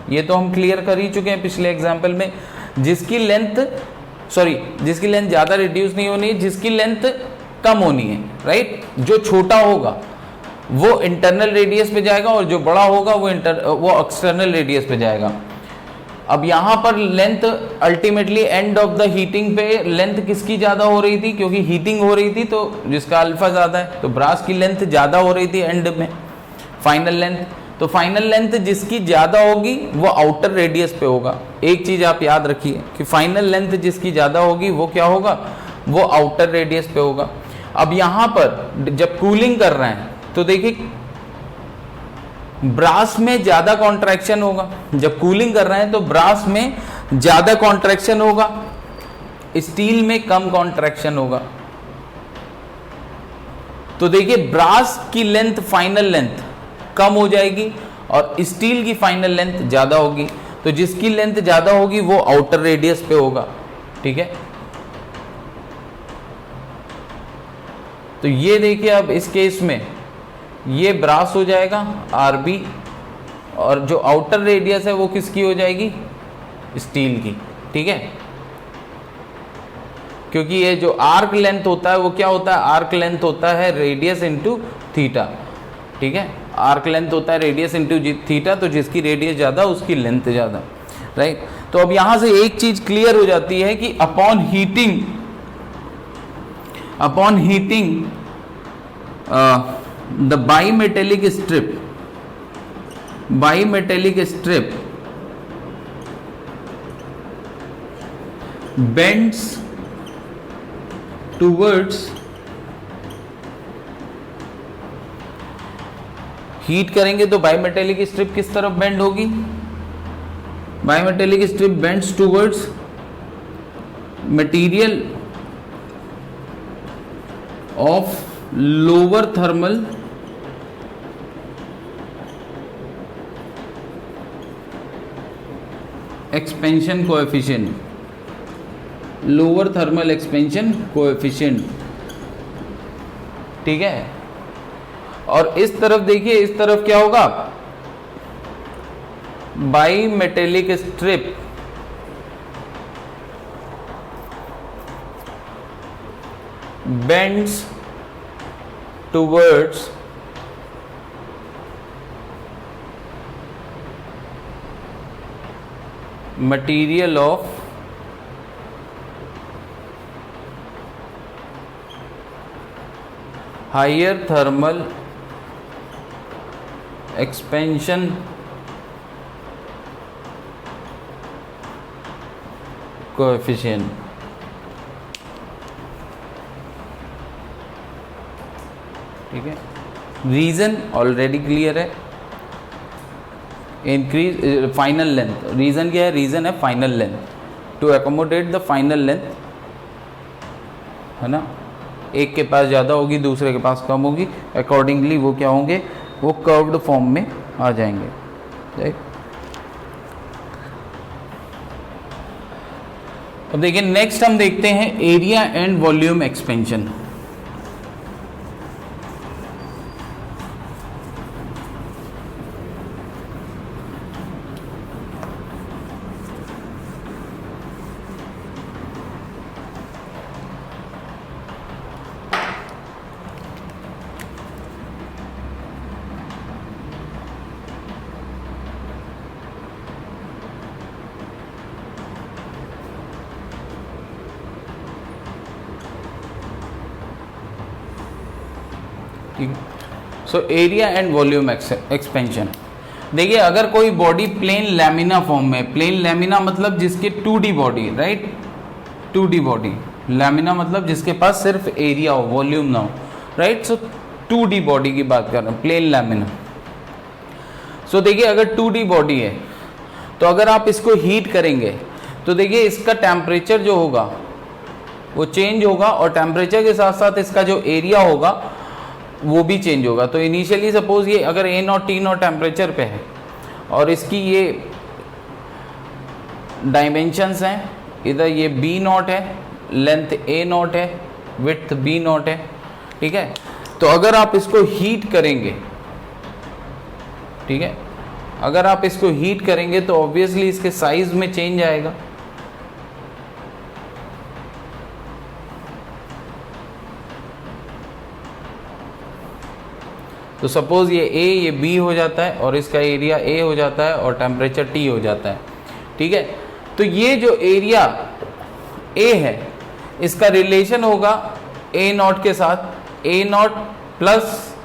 ये तो हम क्लियर कर ही चुके हैं पिछले एग्जाम्पल में। जिसकी लेंथ ज़्यादा रिड्यूस नहीं होनी है, जिसकी लेंथ कम होनी है, राइट। जो छोटा होगा वो इंटरनल रेडियस पे जाएगा और जो बड़ा होगा वो एक्सटर्नल रेडियस पे जाएगा। अब यहाँ पर length ultimately end of the heating पे लेंथ किसकी ज़्यादा हो रही थी, क्योंकि हीटिंग हो रही थी तो जिसका अल्फा ज़्यादा है तो ब्रास की लेंथ ज़्यादा हो रही थी एंड में, फाइनल लेंथ। तो फाइनल लेंथ जिसकी ज़्यादा होगी वो आउटर रेडियस पे होगा। एक चीज़ आप याद रखिए कि फाइनल लेंथ जिसकी ज़्यादा होगी वो क्या होगा, वो आउटर रेडियस पे होगा। अब यहाँ पर जब कूलिंग कर रहे हैं तो देखिए ब्रास में ज़्यादा कॉन्ट्रैक्शन होगा, जब कूलिंग कर रहे हैं तो ब्रास में ज़्यादा कॉन्ट्रैक्शन होगा, स्टील में कम कॉन्ट्रैक्शन होगा। तो देखिए ब्रास की लेंथ फाइनल लेंथ कम हो जाएगी और स्टील की फाइनल लेंथ ज़्यादा होगी। तो जिसकी लेंथ ज़्यादा होगी वो आउटर रेडियस पे होगा, ठीक है। तो ये देखिए अब इस केस में ये ब्रास हो जाएगा आरबी और जो आउटर रेडियस है वो किसकी हो जाएगी, स्टील की, ठीक है। क्योंकि ये जो आर्क लेंथ होता है वो क्या होता है, आर्क लेंथ होता है रेडियस इंटू थीटा, ठीक है। आर्क लेंथ होता है रेडियस इंटू थीटा, तो जिसकी रेडियस ज़्यादा उसकी लेंथ ज़्यादा, राइट। तो अब यहाँ से एक चीज़ क्लियर हो जाती है कि upon heating the bimetallic strip bends towards, heat करेंगे तो बाईमेटेलिक स्ट्रिप किस तरफ बेंड होगी, bimetallic strip bends towards material of lower thermal expansion coefficient, lower thermal expansion coefficient, ठीक है। और इस तरफ देखिए, इस तरफ क्या होगा, bimetallic strip bends towards material of higher thermal expansion coefficient. ठीक है, रीजन ऑलरेडी क्लियर है, इंक्रीज फाइनल लेंथ. रीजन क्या है? रीजन है final length, to accommodate the final length, है ना. एक के पास ज़्यादा होगी, दूसरे के पास कम होगी, अकॉर्डिंगली वो क्या होंगे? वो कर्व्ड फॉर्म में आ जाएंगे, राइट. अब देखिए नेक्स्ट हम देखते हैं area and volume expansion. So area and volume expansion. देखिए अगर कोई बॉडी प्लेन लैमिना फॉर्म में, प्लेन लैमिना मतलब जिसके 2D body, right, 2D body, lamina मतलब जिसके पास सिर्फ एरिया हो, वॉल्यूम ना हो, राइट. सो 2D बॉडी की बात कर रहे हैं, प्लेन लैमिना. सो देखिए अगर 2D बॉडी है तो अगर आप इसको हीट करेंगे तो देखिए इसका टेम्परेचर जो होगा वो चेंज होगा, और टेम्परेचर के साथ साथ इसका जो एरिया होगा वो भी चेंज होगा. तो इनिशियली सपोज ये अगर A0 T0 टेम्परेचर पे है और इसकी ये डायमेंशंस हैं, इधर ये B0 है, लेंथ A0 है, विड्थ B0 है, ठीक है. तो अगर आप इसको हीट करेंगे, ठीक है, अगर आप इसको हीट करेंगे तो ऑब्वियसली इसके साइज में चेंज आएगा. तो सपोज ये A ये B हो जाता है और इसका एरिया A हो जाता है और टेम्परेचर T हो जाता है, ठीक है. तो ये जो एरिया A है इसका रिलेशन होगा A0 के साथ, A0 plus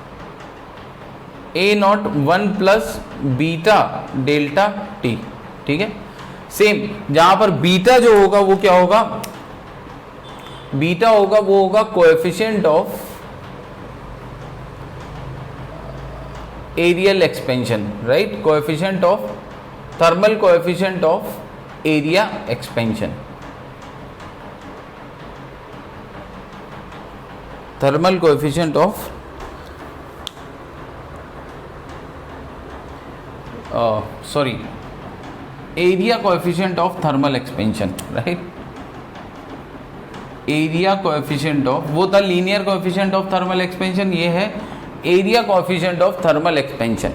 A0 1 plus beta delta T, ठीक है. सेम जहां पर बीटा जो होगा वो क्या होगा? बीटा होगा वो होगा coefficient of areal expansion, right, coefficient of thermal coefficient of area expansion, thermal coefficient of sorry area coefficient of thermal expansion, right. Area coefficient of, वो था linear coefficient of thermal expansion, ये है area coefficient of thermal expansion,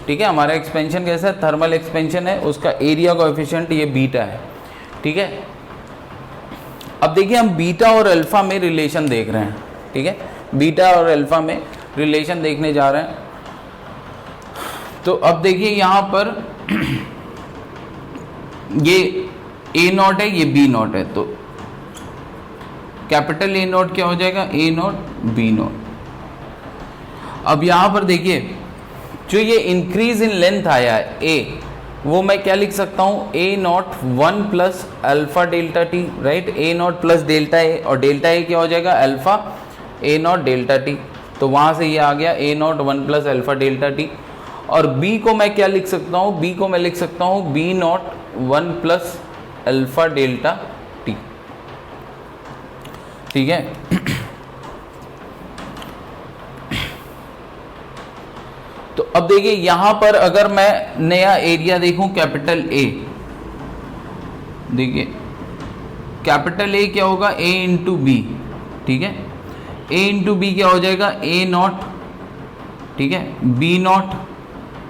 ठीक है. हमारा expansion कैसा है? Thermal expansion है, उसका एरिया कोएफिशिएंट ये बीटा है, ठीक है. अब देखिए हम बीटा और अल्फा में रिलेशन देख रहे हैं, ठीक है, बीटा और अल्फा में रिलेशन देखने जा रहे हैं. तो अब देखिए यहाँ पर ये A0 है, ये B0 है, तो कैपिटल A0 क्या हो जाएगा? A0 B0. अब यहाँ पर देखिए जो ये इंक्रीज इन लेंथ आया है A, वो मैं क्या लिख सकता हूँ? A0 1 plus alpha delta T, right. A0 plus delta A, और डेल्टा A क्या हो जाएगा? Alpha A0 delta T. तो वहाँ से ये आ गया A0 1 plus alpha delta T. और B को मैं क्या लिख सकता हूँ? B को मैं लिख सकता हूँ B0 1 plus alpha delta T, ठीक है. तो अब देखिए यहां पर अगर मैं नया एरिया देखूं कैपिटल A, देखिए कैपिटल A क्या होगा? A इंटू बी, ठीक है. A इंटू बी क्या हो जाएगा? A0, ठीक है, B0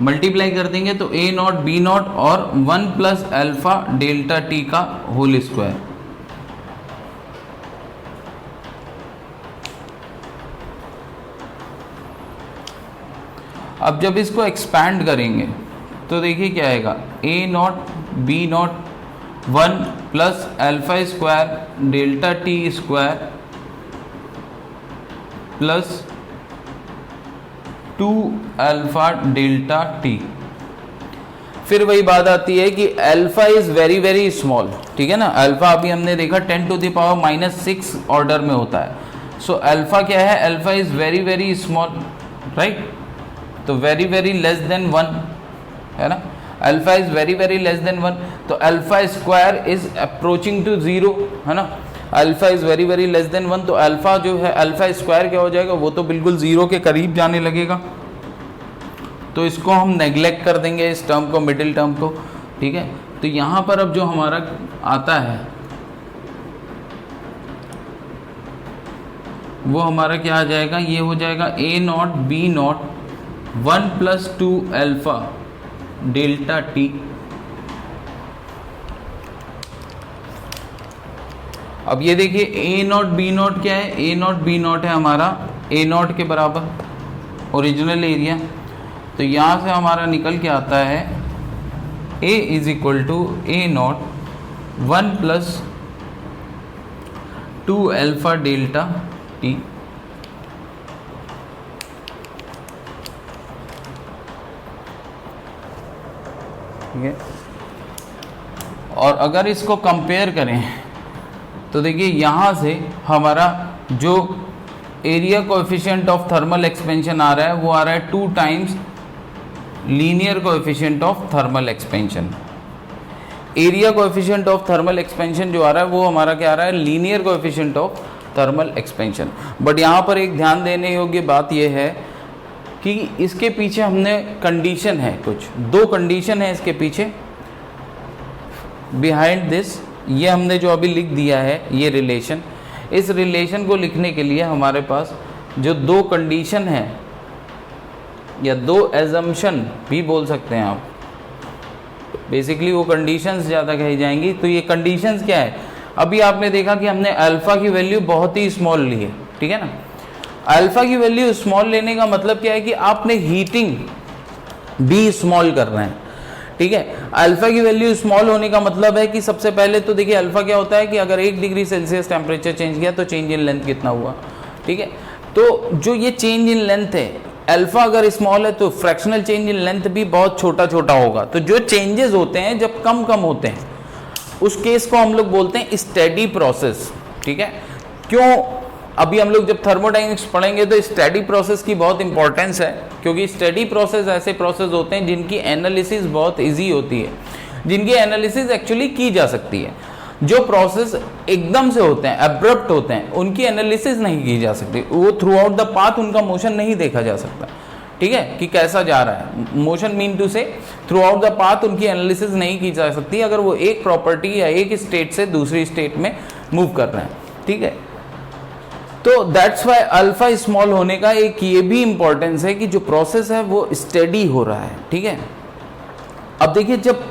मल्टीप्लाई कर देंगे तो A0 B0 और 1 प्लस अल्फा डेल्टा T का होल स्क्वायर, अब जब इसको एक्सपैंड करेंगे तो देखिए क्या आएगा, A naught B not 1 plus alpha square delta T square plus 2 alpha delta T. फिर वही बात आती है कि alpha is very very small, ठीक है ना। अल्फा अभी हमने देखा 10⁻⁻�6 ऑर्डर में होता है। सो अल्फा क्या है, alpha is very very small, right. तो वेरी वेरी लेस देन 1 है ना, alpha is very very less than 1। तो alpha square is approaching to 0 है ना, alpha is very very less than 1। तो अल्फा जो है, अल्फा स्क्वायर क्या हो जाएगा, वो तो बिल्कुल 0 के करीब जाने लगेगा। तो इसको हम नेग्लेक्ट कर देंगे, इस टर्म को, मिडिल टर्म को, ठीक है। तो यहाँ पर अब जो हमारा आता है वो हमारा क्या आ जाएगा, ये हो जाएगा A naught B not 1 plus 2 alpha delta T. अब ये देखिए ए नॉट बी नॉट क्या है, ए नॉट बी नॉट है हमारा ए नॉट के बराबर ओरिजिनल एरिया। तो यहाँ से हमारा निकल के आता है A is equal to A naught 1 plus 2 alpha delta T. ठीक है। और अगर इसको कंपेयर करें तो देखिए यहाँ से हमारा जो area coefficient of thermal expansion आ रहा है वो आ रहा है 2 times linear coefficient of thermal expansion. Area coefficient of thermal expansion जो आ रहा है वो हमारा क्या आ रहा है, linear coefficient of thermal expansion. But यहाँ पर एक ध्यान देने योग्य बात यह है कि इसके पीछे हमने कंडीशन है, कुछ 2 कंडीशन है इसके पीछे बिहाइंड दिस। ये हमने जो अभी लिख दिया है ये रिलेशन, इस रिलेशन को लिखने के लिए हमारे पास जो 2 कंडीशन है या 2 एजम्पशन भी बोल सकते हैं आप, बेसिकली वो कंडीशंस ज़्यादा कही जाएंगी। तो ये कंडीशंस क्या है, अभी आपने देखा कि हमने अल्फा की वैल्यू बहुत ही स्मॉल ली है, ठीक है ना। अल्फा की वैल्यू स्मॉल लेने का मतलब क्या है कि आपने हीटिंग भी स्मॉल कर रहे हैं, ठीक है। अल्फा की वैल्यू स्मॉल होने का मतलब है कि सबसे पहले तो देखिए अल्फा क्या होता है कि अगर 1 डिग्री सेल्सियस टेम्परेचर चेंज किया तो चेंज इन लेंथ कितना हुआ, ठीक है। तो जो ये चेंज इन लेंथ है, अल्फा अगर स्मॉल है तो फ्रैक्शनल चेंज इन लेंथ भी बहुत छोटा छोटा होगा। तो जो चेंजेस होते हैं जब कम कम होते हैं उस केस को हम लोग बोलते हैं स्टेडी प्रोसेस, ठीक है। क्यों, अभी हम लोग जब थर्मोडायनेमिक्स पढ़ेंगे तो स्टेडी प्रोसेस की बहुत इंपॉर्टेंस है, क्योंकि स्टेडी प्रोसेस ऐसे प्रोसेस होते हैं जिनकी एनालिसिस बहुत इजी होती है, जिनकी एनालिसिस एक्चुअली की जा सकती है। जो प्रोसेस एकदम से होते हैं, एब्रप्ट होते हैं, उनकी एनालिसिस नहीं की जा सकती, वो थ्रू आउट द पाथ उनका मोशन नहीं देखा जा सकता, ठीक है, कि कैसा जा रहा है। मोशन मीन टू से थ्रू आउट द पाथ उनकी एनालिसिस नहीं की जा सकती अगर वो एक प्रॉपर्टी या एक स्टेट से दूसरी स्टेट में मूव कर रहे हैं, ठीक है। तो दैट्स वाई अल्फा स्मॉल होने का एक ये भी इंपॉर्टेंस है कि जो प्रोसेस है वो स्टेडी हो रहा है, ठीक है। अब देखिए जब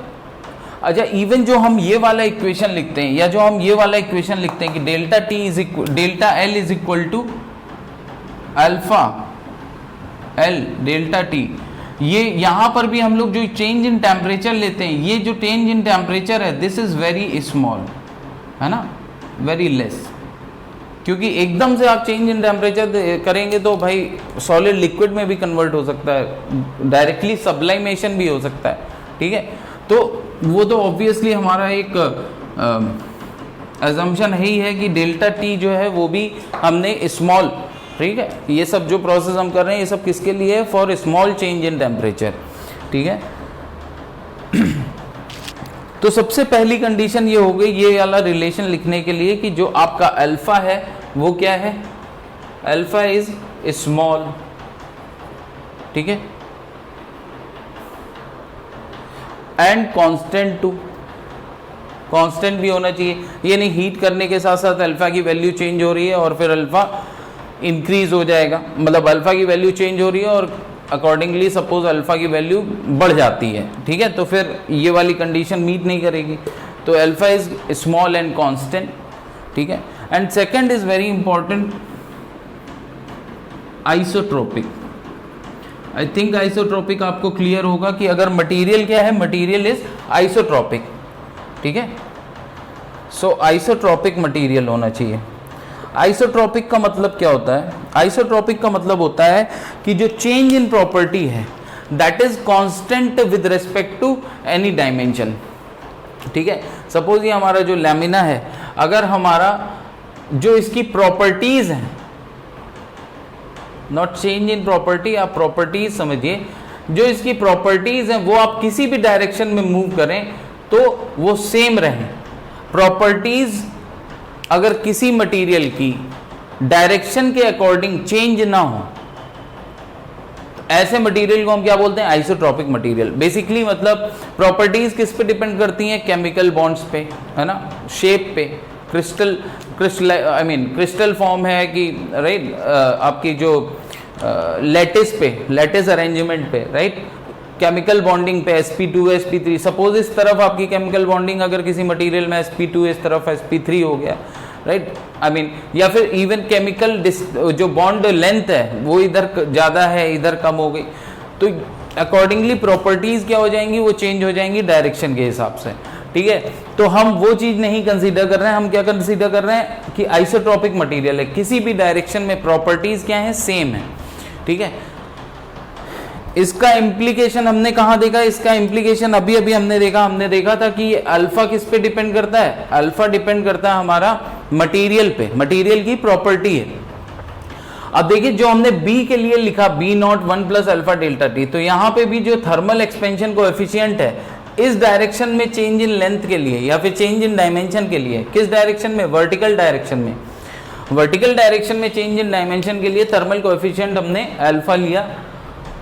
अच्छा इवन जो हम ये वाला इक्वेशन लिखते हैं या जो हम ये वाला इक्वेशन लिखते हैं कि delta L is equal to alpha L delta T, ये यहाँ पर भी हम लोग जो चेंज इन टेम्परेचर लेते हैं, ये जो चेंज इन टेम्परेचर है दिस इज वेरी स्मॉल, है ना, वेरी लेस। क्योंकि एकदम से आप चेंज इन टेम्परेचर करेंगे तो भाई सॉलिड लिक्विड में भी कन्वर्ट हो सकता है, डायरेक्टली सब्लाइमेशन भी हो सकता है, ठीक है। तो वो तो ऑब्वियसली हमारा एक अजम्पशन है ही है कि डेल्टा टी जो है वो भी हमने स्मॉल, ठीक है। ये सब जो प्रोसेस हम कर रहे हैं ये सब किसके लिए है, for small change in temperature, ठीक है। तो सबसे पहली कंडीशन ये हो गई ये वाला रिलेशन लिखने के लिए कि जो आपका अल्फा है वो क्या है, अल्फा इज स्मॉल, ठीक है, एंड कांस्टेंट टू, कांस्टेंट भी होना चाहिए। ये नहीं हीट करने के साथ साथ अल्फा की वैल्यू चेंज हो रही है और फिर अल्फा इंक्रीज हो जाएगा, मतलब अल्फा की वैल्यू चेंज हो रही है और अकॉर्डिंगली सपोज अल्फा की वैल्यू बढ़ जाती है, ठीक है, तो फिर ये वाली कंडीशन मीट नहीं करेगी। तो alpha is small and constant, ठीक है। And second is very important, isotropic. I think isotropic आपको क्लियर होगा कि अगर मटेरियल क्या है, मटेरियल इज आइसोट्रोपिक, ठीक है। सो आइसोट्रोपिक मटेरियल होना चाहिए। आइसोट्रोपिक का मतलब क्या होता है? आइसोट्रोपिक का मतलब होता है कि जो चेंज इन प्रॉपर्टी है that is constant with respect to any dimension, ठीक है। सपोज ये हमारा जो लैमिना है, अगर हमारा जो इसकी प्रॉपर्टीज हैं, नॉट चेंज इन प्रॉपर्टी, आप प्रॉपर्टीज समझिए, जो इसकी प्रॉपर्टीज हैं वो आप किसी भी डायरेक्शन में मूव करें तो वो सेम रहें। प्रॉपर्टीज अगर किसी मटेरियल की डायरेक्शन के अकॉर्डिंग चेंज ना हो, ऐसे मटेरियल को हम क्या बोलते हैं? Isotropic material. बेसिकली मतलब प्रॉपर्टीज किस पे डिपेंड करती हैं? केमिकल बॉन्ड्स पे, है ना, शेप पे, क्रिस्टल फॉर्म है कि राइट, आपकी जो लैटिस पे, लैटिस अरेंजमेंट पे, राइट, केमिकल बॉन्डिंग पे, sp2 sp3। सपोज इस तरफ आपकी केमिकल बॉन्डिंग अगर किसी मटेरियल में sp2, इस तरफ sp3 हो गया, राइट, या फिर इवन केमिकल जो बॉन्ड लेंथ है वो इधर ज़्यादा है, इधर कम हो गई, तो अकॉर्डिंगली प्रॉपर्टीज क्या हो जाएंगी? वो चेंज हो जाएंगी डायरेक्शन के हिसाब से, ठीक है। तो हम वो चीज़ नहीं कंसीडर कर रहे हैं, हम क्या कंसीडर कर रहे हैं कि आइसोट्रोपिक मटेरियल है, किसी भी डायरेक्शन में प्रॉपर्टीज क्या है? सेम है, ठीक है। इसका इम्प्लीकेशन हमने कहाँ देखा? इसका इम्प्लीकेशन अभी हमने देखा था कि अल्फा किस पे डिपेंड करता है? अल्फा डिपेंड करता है हमारा मटेरियल पे, मटेरियल की प्रॉपर्टी है। अब देखिए जो हमने बी के लिए लिखा, B not 1 plus alpha delta T, तो यहाँ पे भी जो थर्मल एक्सपेंशन कोएफिशिएंट है इस डायरेक्शन में चेंज इन लेंथ के लिए या फिर चेंज इन डायमेंशन के लिए, किस डायरेक्शन में? वर्टिकल डायरेक्शन में। वर्टिकल डायरेक्शन में चेंज इन डायमेंशन के लिए थर्मल कोएफिशिएंट हमने अल्फा लिया।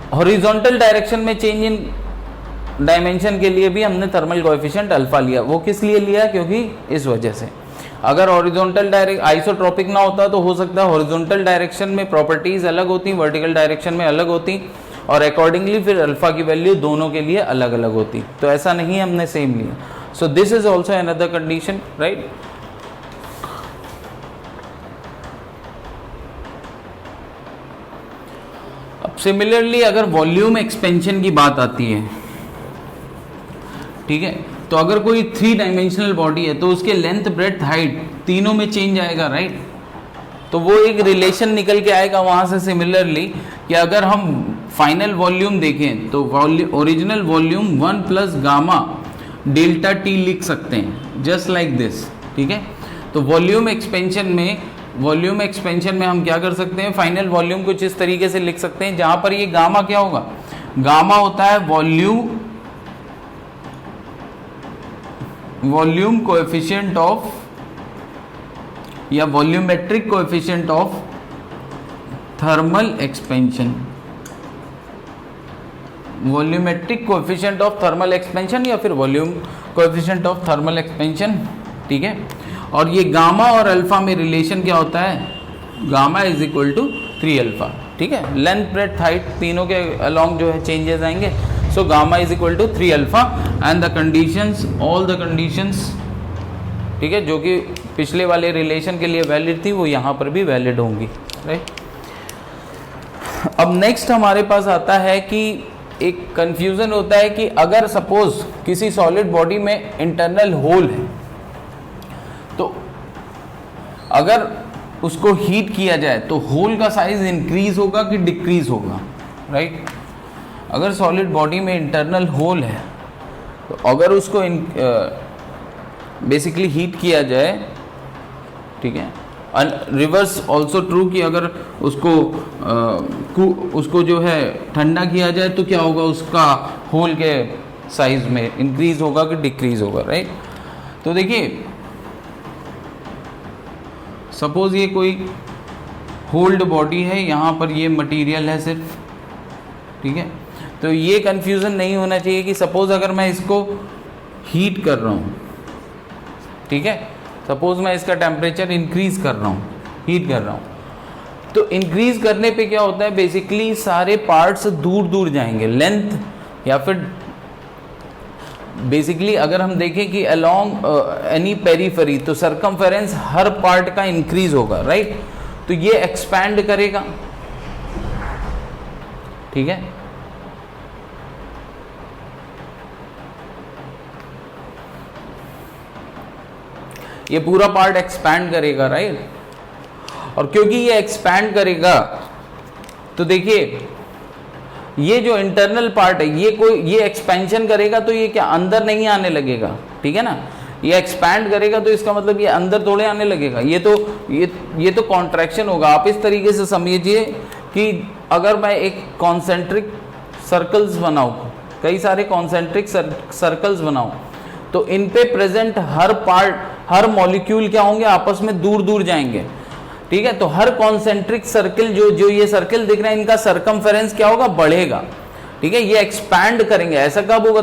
हॉरिजॉन्टल डायरेक्शन में चेंज इन डायमेंशन के लिए भी हमने थर्मल कोएफिशिएंट अल्फा लिया। वो किस लिए लिया? क्योंकि इस वजह से, अगर हॉरिजॉन्टल आइसोट्रोपिक ना होता तो हो सकता है हॉरिजॉन्टल डायरेक्शन में प्रॉपर्टीज अलग होती, वर्टिकल डायरेक्शन में अलग होती, और अकॉर्डिंगली फिर अल्फा की वैल्यू दोनों के लिए अलग अलग होती। तो ऐसा नहीं, हमने सेम लिया। So this is also another condition, right. अब सिमिलरली अगर वॉल्यूम एक्सपेंशन की बात आती है, ठीक है, तो अगर कोई 3 डायमेंशनल बॉडी है तो उसके लेंथ, ब्रेड्थ, हाइट तीनों में चेंज आएगा, राइट। तो वो एक रिलेशन निकल के आएगा वहाँ से सिमिलरली कि अगर हम फाइनल वॉल्यूम देखें तो original volume 1 plus gamma delta T लिख सकते हैं, जस्ट लाइक दिस, ठीक है। तो वॉल्यूम एक्सपेंशन में हम क्या कर सकते हैं? फाइनल वॉल्यूम कुछ इस तरीके से लिख सकते हैं, जहां पर ये गामा क्या होगा? गामा होता है वॉल्यूम कोएफिशिएंट ऑफ या volumetric coefficient of thermal expansion, volumetric coefficient of thermal expansion या फिर volume coefficient of thermal expansion, ठीक है। और ये गामा और अल्फा में रिलेशन क्या होता है? Gamma is equal to 3 alpha, ठीक है। लेंथ, ब्रेड्थ, हाइट तीनों के अलोंग जो है चेंजेस आएंगे। So gamma is equal to 3 alpha and the conditions, all the conditions, ठीक है, जो कि पिछले वाले रिलेशन के लिए वैलिड थी वो यहाँ पर भी वैलिड होंगी, राइट। अब नेक्स्ट हमारे पास आता है कि एक कंफ्यूजन होता है कि अगर सपोज किसी सॉलिड बॉडी में इंटरनल होल है तो अगर उसको हीट किया जाए तो होल का साइज इंक्रीज होगा कि डिक्रीज होगा, राइट। अगर सॉलिड बॉडी में इंटरनल होल है तो अगर उसको बेसिकली हीट किया जाए, ठीक है, रिवर्स ऑल्सो ट्रू कि अगर उसको जो है ठंडा किया जाए तो क्या होगा? उसका होल के साइज में इंक्रीज होगा कि डिक्रीज होगा, राइट। तो देखिए सपोज ये कोई होल्ड बॉडी है, यहाँ पर ये मटेरियल है सिर्फ, ठीक है। तो ये कंफ्यूजन नहीं होना चाहिए कि सपोज अगर मैं इसको हीट कर रहा हूँ, ठीक है, सपोज मैं इसका टेम्परेचर इंक्रीज कर रहा हूँ, हीट कर रहा हूँ, तो इंक्रीज करने पे क्या होता है? बेसिकली सारे पार्ट्स दूर दूर जाएंगे, लेंथ या फिर बेसिकली अगर हम देखें कि अलोंग एनी पेरीफेरी तो सरकमफेरेंस हर पार्ट का इंक्रीज होगा, राइट। तो ये एक्सपैंड करेगा, ठीक है, ये पूरा पार्ट एक्सपैंड करेगा, राइट। और क्योंकि ये एक्सपैंड करेगा तो देखिए ये जो इंटरनल पार्ट है ये एक्सपेंशन करेगा तो ये क्या अंदर नहीं आने लगेगा, ठीक है ना। ये एक्सपैंड करेगा तो इसका मतलब ये अंदर थोड़े आने लगेगा, ये तो कॉन्ट्रैक्शन होगा। आप इस तरीके से समझिए कि अगर मैं एक कॉन्सेंट्रिक सर्कल्स बनाऊं, कई सारे कॉन्सेंट्रिक सर्कल्स बनाऊं, तो इन पे प्रेजेंट हर मॉलिक्यूल क्या होंगे, आपस में दूर दूर जाएंगे, ठीक है। तो हर कॉन्सेंट्रिक सर्कल जो ये सर्कल दिख रहे हैं, इनका सर्कमफेरेंस क्या होगा, बढ़ेगा, ठीक है। ये एक्सपैंड करेंगे, ऐसा कब होगा,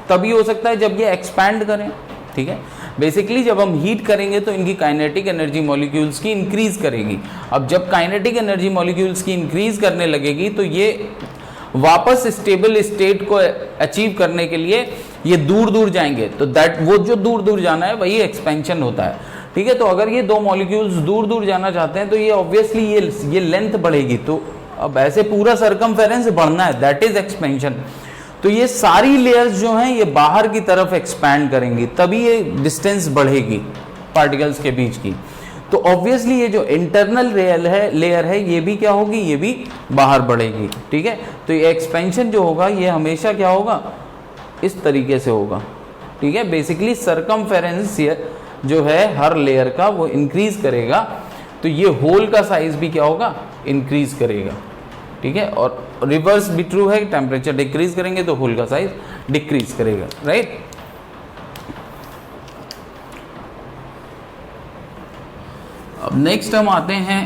तभी हो सकता है जब ये एक्सपैंड करें, ठीक है। बेसिकली जब हम हीट करेंगे तो इनकी काइनेटिक एनर्जी मॉलिक्यूल्स की इंक्रीज करेगी। अब जब काइनेटिक एनर्जी मॉलिक्यूल्स की इंक्रीज करने लगेगी तो ये वापस स्टेबल स्टेट को अचीव करने के लिए ये दूर दूर जाएंगे, तो वो जो दूर दूर जाना है वही एक्सपेंशन होता है, ठीक है। तो अगर ये दो मॉलिक्यूल्स दूर दूर जाना चाहते हैं तो ये ऑब्वियसली ये लेंथ बढ़ेगी, तो अब ऐसे पूरा सर्कमफेरेंस बढ़ना है, दैट इज एक्सपेंशन। तो ये सारी लेयर्स जो हैं ये बाहर की तरफ एक्सपैंड करेंगी, तभी ये डिस्टेंस बढ़ेगी पार्टिकल्स के बीच की। तो ऑब्वियसली ये जो इंटरनल लेयर है ये भी क्या होगी, ये भी बाहर बढ़ेगी, ठीक है। तो ये एक्सपेंशन जो होगा ये हमेशा क्या होगा, इस तरीके से होगा, ठीक है। बेसिकली सर्कमफेरेंस जो है हर लेयर का वो इंक्रीज करेगा, तो ये होल का साइज भी क्या होगा, इंक्रीज करेगा, ठीक है। और रिवर्स भी ट्रू है, टेम्परेचर डिक्रीज करेंगे तो होल का साइज डिक्रीज करेगा, राइट। अब नेक्स्ट हम आते हैं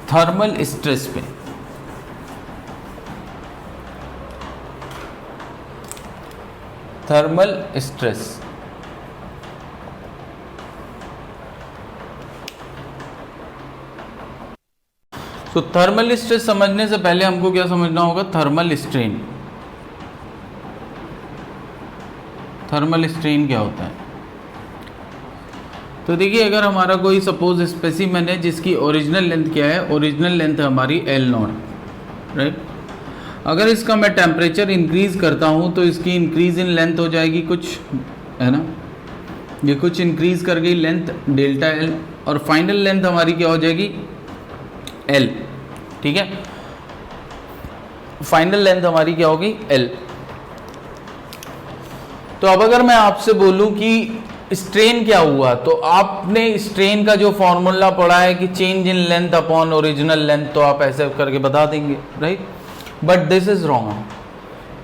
थर्मल स्ट्रेस पे। थर्मल स्ट्रेस, तो थर्मल स्ट्रेस समझने से पहले हमको क्या समझना होगा, थर्मल स्ट्रेन। थर्मल स्ट्रेन क्या होता है, तो देखिए अगर हमारा कोई सपोज स्पेसिमेन है जिसकी ओरिजिनल लेंथ क्या है, ओरिजिनल लेंथ है हमारी L0, राइट। अगर इसका मैं टेम्परेचर इंक्रीज करता हूँ तो इसकी इंक्रीज इन लेंथ हो जाएगी कुछ, है ना, ये कुछ इंक्रीज कर गई लेंथ डेल्टा L, और फाइनल लेंथ हमारी क्या हो जाएगी, L, ठीक है। फाइनल लेंथ हमारी क्या होगी, L। तो अब अगर मैं आपसे बोलूं कि स्ट्रेन क्या हुआ, तो आपने स्ट्रेन का जो फॉर्मूला पढ़ा है कि change in length upon original length, तो आप ऐसे करके बता देंगे, right. But this is wrong,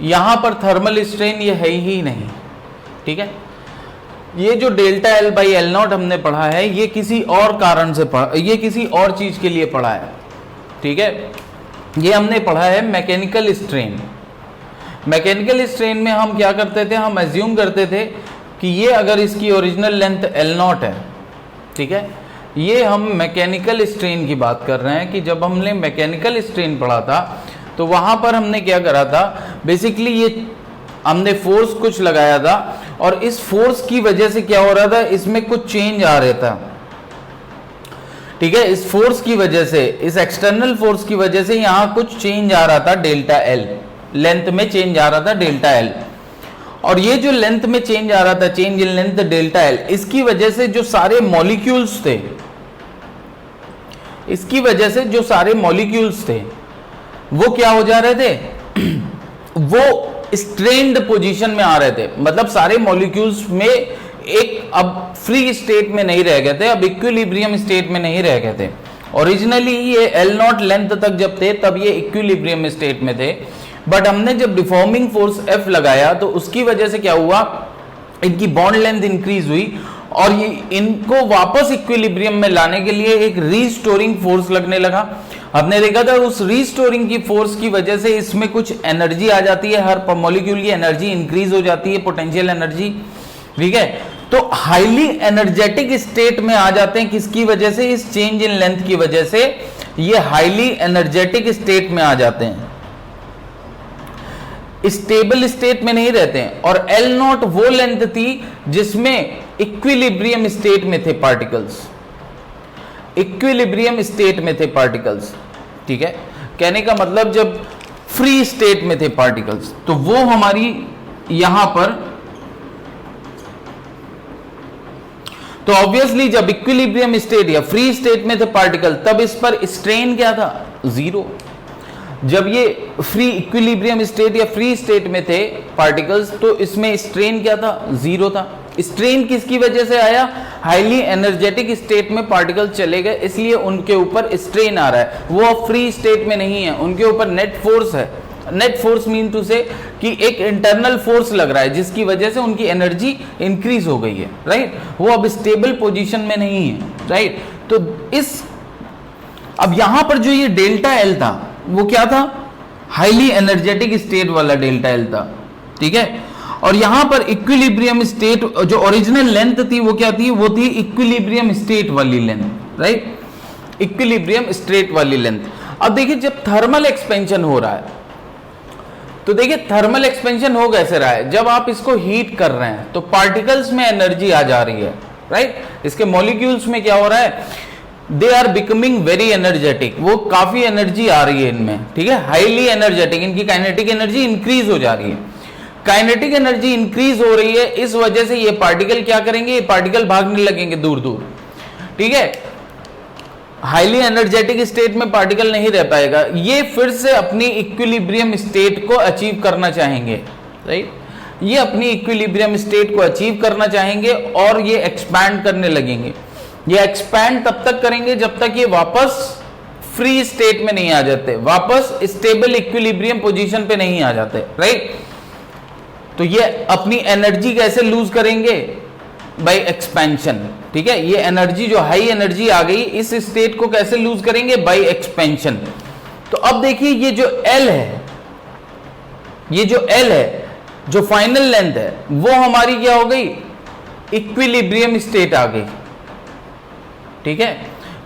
यहां पर थर्मल स्ट्रेन ये है ही नहीं, ठीक है। ये जो डेल्टा L बाई L0 हमने पढ़ा है ये किसी और कारण से ये किसी और चीज के लिए पढ़ा है, ठीक है। ये हमने पढ़ा है मैकेनिकल स्ट्रेन। मैकेनिकल स्ट्रेन में हम क्या करते थे, हम एज्यूम करते थे कि ये अगर इसकी ओरिजिनल लेंथ L0 है, ठीक है, ये हम मैकेनिकल स्ट्रेन की बात कर रहे हैं कि जब हमने मैकेनिकल स्ट्रेन पढ़ा था तो वहां पर हमने क्या करा था, बेसिकली ये हमने फोर्स कुछ लगाया था और इस फोर्स की वजह से क्या हो रहा था, इसमें कुछ चेंज आ रहा था, ठीक है। इस फोर्स की वजह से, इस एक्सटर्नल फोर्स की वजह से यहां कुछ चेंज आ रहा था डेल्टा L, लेंथ में चेंज आ रहा था डेल्टा L। और ये जो लेंथ में चेंज आ रहा था, change in length delta L, इसकी वजह से जो सारे मॉलिक्यूल्स थे, इसकी वजह से जो सारे मॉलिक्यूल्स थे वो क्या हो जा रहे थे, वो स्ट्रेन्ड पोजीशन में आ रहे थे। मतलब सारे मॉलिक्यूल्स में एक अब फ्री स्टेट में नहीं रह गए थे, अब इक्विलिब्रियम स्टेट में नहीं रह गए थे। ओरिजिनली ये L0 लेंथ तक जब थे तब ये इक्विलिब्रियम स्टेट में थे, बट हमने जब डिफॉर्मिंग फोर्स F लगाया तो उसकी वजह से क्या हुआ, इनकी बॉन्ड लेंथ इंक्रीज हुई और ये इनको वापस इक्विलिब्रियम में लाने के लिए एक रीस्टोरिंग फोर्स लगने लगा। हमने देखा था उस रीस्टोरिंग की फोर्स की वजह से इसमें कुछ एनर्जी आ जाती है, हर मॉलिक्यूल की एनर्जी इंक्रीज हो जाती है, पोटेंशियल एनर्जी, ठीक है। तो हाईली एनर्जेटिक स्टेट में आ जाते हैं, किसकी वजह से, इस चेंज इन लेंथ की वजह से ये हाईली एनर्जेटिक स्टेट में आ जाते हैं, स्टेबल स्टेट में नहीं रहते हैं। और L0 वो लेंथ थी जिसमें इक्विलिब्रियम स्टेट में थे पार्टिकल्स, इक्विलिब्रियम स्टेट में थे पार्टिकल्स, ठीक है। कहने का मतलब जब फ्री स्टेट में थे पार्टिकल्स, तो वो हमारी यहां पर तो ऑब्वियसली जब इक्विलिब्रियम स्टेट या फ्री स्टेट में थे पार्टिकल, तब इस पर स्ट्रेन क्या था, जीरो। जब ये फ्री इक्विलिब्रियम स्टेट या फ्री स्टेट में थे पार्टिकल्स, तो इसमें स्ट्रेन क्या था, जीरो था। स्ट्रेन किसकी वजह से आया, हाईली एनर्जेटिक स्टेट में पार्टिकल चले गए, इसलिए उनके ऊपर स्ट्रेन आ रहा है। वो अब फ्री स्टेट में नहीं है, उनके ऊपर नेट फोर्स है। नेट फोर्स मीन टू से कि एक इंटरनल फोर्स लग रहा है जिसकी वजह से उनकी एनर्जी इंक्रीज हो गई है, राइट। वो अब स्टेबल पोजीशन में नहीं है, राइट। तो अब यहां पर जो ये डेल्टा एल था वो क्या था, हाईली एनर्जेटिक स्टेट वाला डेल्टा एल था, ठीक है। और यहां पर इक्विलिब्रियम स्टेट जो ओरिजिनल लेंथ थी वो क्या थी, वो थी इक्विलिब्रियम स्टेट वाली लेंथ, राइट, इक्विलिब्रियम स्टेट वाली लेंथ। अब देखिए जब थर्मल एक्सपेंशन हो रहा है, तो देखिए थर्मल एक्सपेंशन हो कैसे रहा है, जब आप इसको हीट कर रहे हैं तो पार्टिकल्स में एनर्जी आ जा रही है, राइट। इसके मॉलिक्यूल्स में क्या हो रहा है, they are becoming very energetic, वो काफी एनर्जी आ रही है इनमें, ठीक है, हाईली एनर्जेटिक, इनकी काइनेटिक एनर्जी इंक्रीज हो जा रही है। काइनेटिक एनर्जी इंक्रीज हो रही है, इस वजह से ये पार्टिकल क्या करेंगे, ये पार्टिकल भागने लगेंगे दूर दूर, ठीक है। हाईली एनर्जेटिक स्टेट में पार्टिकल नहीं रह पाएगा, ये फिर से अपनी इक्विलिब्रियम स्टेट को अचीव करना चाहेंगे, राइट। ये अपनी इक्विलिब्रियम स्टेट को अचीव करना चाहेंगे और ये एक्सपैंड करने लगेंगे। ये एक्सपैंड तब तक करेंगे जब तक ये वापस फ्री स्टेट में नहीं आ जाते, वापस स्टेबल इक्विलिब्रियम पोजीशन पे नहीं आ जाते, राइट। तो ये अपनी एनर्जी कैसे लूज करेंगे, बाय एक्सपेंशन, ठीक है। ये एनर्जी जो हाई एनर्जी आ गई, इस स्टेट को कैसे लूज करेंगे, बाय एक्सपेंशन। तो अब देखिए ये जो L है, ये जो L है, जो फाइनल लेंथ है, वो हमारी क्या हो गई, इक्विलिब्रियम स्टेट आ गई, ठीक है।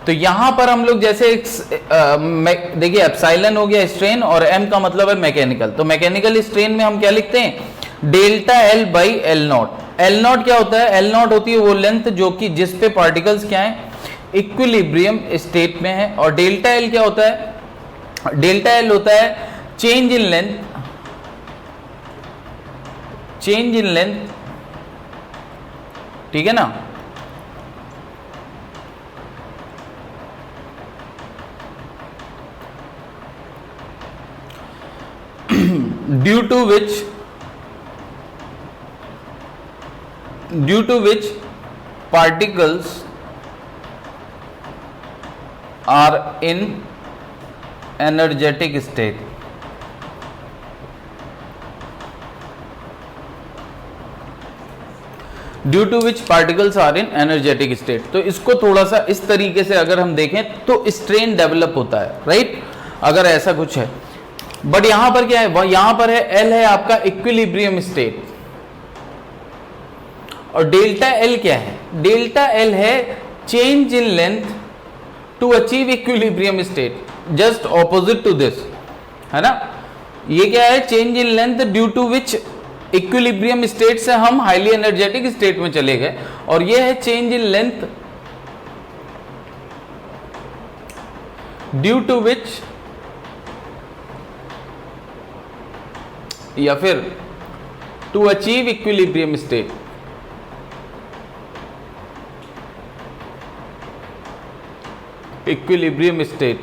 तो यहां पर हम लोग जैसे देखिए एप्सिलॉन हो गया स्ट्रेन और m का मतलब है मैकेनिकल, तो मैकेनिकल स्ट्रेन में हम क्या लिखते हैं, delta L by L not. L not क्या होता है, एल नॉट होती है वो लेंथ जो कि जिस पे पार्टिकल्स क्या है, इक्विलिब्रियम स्टेट में है। और डेल्टा एल क्या होता है, डेल्टा एल होता है change in length, change in length, ठीक है ना। due to which particles are in energetic state। Due to which particles are in energetic state. तो इसको थोड़ा सा इस तरीके से अगर हम देखें तो स्ट्रेन डेवलप होता है, राइट, अगर ऐसा कुछ है। बट यहां पर क्या है, यहां पर है एल है आपका इक्विलिब्रियम स्टेट, और डेल्टा एल क्या है, डेल्टा एल है change in length to achieve equilibrium state, just opposite to this, है ना। ये क्या है, change in length due to which equilibrium state से हम हाईली एनर्जेटिक स्टेट में चले गए, और ये है change in length due to which, या फिर to achieve equilibrium state. Equilibrium state.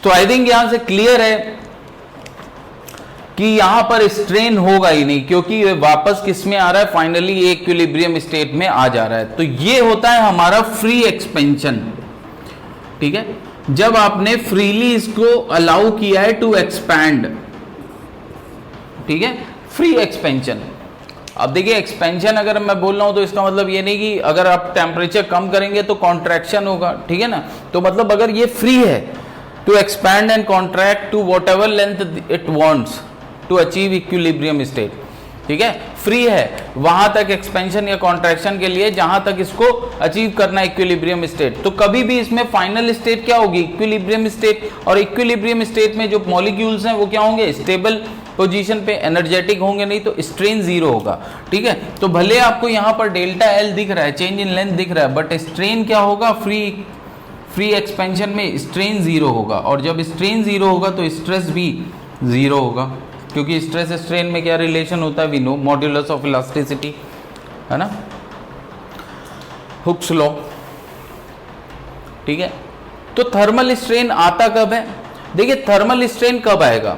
तो आई थिंक यहां से क्लियर है कि यहां पर स्ट्रेन होगा ही नहीं, क्योंकि ये वापस किस में आ रहा है, फाइनली ये इक्विलिब्रियम स्टेट में आ जा रहा है। तो ये होता है हमारा फ्री एक्सपेंशन, ठीक है, जब आपने फ्रीली इसको अलाउ किया है टू एक्सपैंड, ठीक है, फ्री एक्सपेंशन। अब देखिए एक्सपेंशन अगर मैं बोल रहा हूं तो इसका मतलब ये नहीं कि अगर आप टेम्परेचर कम करेंगे तो कॉन्ट्रैक्शन होगा, ठीक है ना। तो मतलब अगर ये फ्री है to expand and contract to whatever length it wants to achieve equilibrium state, ठीक है, फ्री है वहां तक एक्सपेंशन या कॉन्ट्रैक्शन के लिए जहां तक इसको अचीव करना है इक्विलिब्रियम स्टेट। तो कभी भी इसमें फाइनल स्टेट क्या होगी, इक्विलिब्रियम स्टेट, और इक्विलिब्रियम स्टेट में जो मॉलिक्यूल्स हैं वो क्या होंगे, स्टेबल पोजीशन पे, एनर्जेटिक होंगे, नहीं तो स्ट्रेन जीरो होगा, ठीक है। तो भले आपको यहाँ पर डेल्टा एल दिख रहा है, चेंज इन लेंथ दिख रहा है, बट स्ट्रेन क्या होगा, फ्री एक्सपेंशन में स्ट्रेन जीरो होगा, और जब स्ट्रेन जीरो होगा तो स्ट्रेस भी जीरो होगा, क्योंकि स्ट्रेस स्ट्रेन में क्या रिलेशन होता है, we know, modulus of elasticity, है ना, हुक्स लॉ, ठीक है। तो थर्मल स्ट्रेन आता कब है? देखिए थर्मल स्ट्रेन कब आएगा,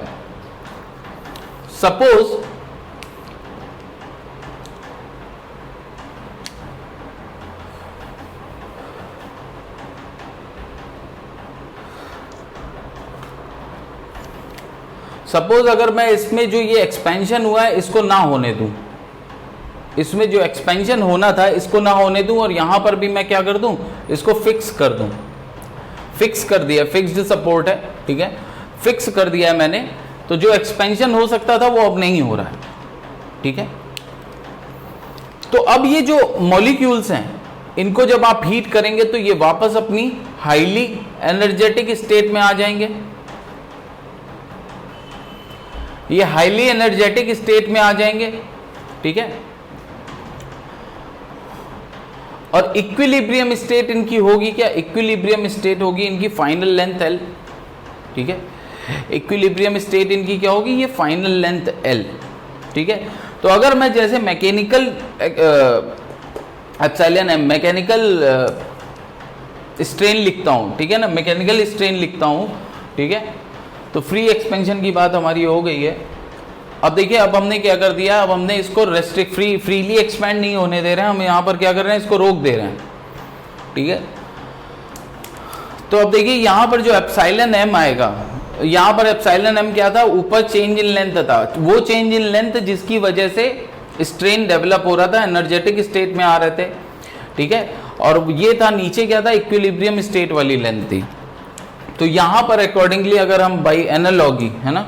सपोज अगर मैं इसमें जो ये एक्सपेंशन हुआ है इसको ना होने दूं, इसमें जो एक्सपेंशन होना था इसको ना होने दूं, और यहां पर भी मैं क्या कर दूं, इसको फिक्स कर दूं, फिक्स कर दिया, फिक्स्ड सपोर्ट है, ठीक है, फिक्स कर दिया है मैंने, तो जो एक्सपेंशन हो सकता था वो अब नहीं हो रहा है, ठीक है। तो अब ये जो मॉलिक्यूल्स हैं इनको जब आप हीट करेंगे तो ये वापस अपनी हाईली एनर्जेटिक स्टेट में आ जाएंगे, ये हाईली एनर्जेटिक स्टेट में आ जाएंगे, ठीक है। और इक्विलिब्रियम स्टेट इनकी होगी क्या, इक्विलिब्रियम स्टेट होगी इनकी फाइनल लेंथ एल, ठीक है, इक्विलिब्रियम स्टेट इनकी क्या होगी, ये फाइनल लेंथ एल, ठीक है। तो अगर मैं जैसे mechanical epsilon M mechanical strain लिखता हूं, ठीक है ना, मैकेनिकल स्ट्रेन लिखता हूं, ठीक है, तो फ्री एक्सपेंशन की बात हमारी हो गई है। अब देखिए अब हमने क्या कर दिया, अब हमने इसको रेस्ट्रिक्ट फ्रीली एक्सपेंड नहीं होने दे रहे हैं, हम यहाँ पर क्या कर रहे हैं, इसको रोक दे रहे हैं, ठीक है। तो अब देखिए यहाँ पर जो एप्सिलॉन एम आएगा, यहाँ पर एप्सिलॉन एम क्या था, ऊपर चेंज इन लेंथ था, वो चेंज इन लेंथ जिसकी वजह से स्ट्रेन डेवलप हो रहा था, एनर्जेटिक स्टेट में आ रहे थे, ठीक है, और ये था नीचे क्या था, इक्विलिब्रियम स्टेट वाली लेंथ थी। तो यहाँ पर अकॉर्डिंगली अगर हम बाई एनालॉगी, है ना,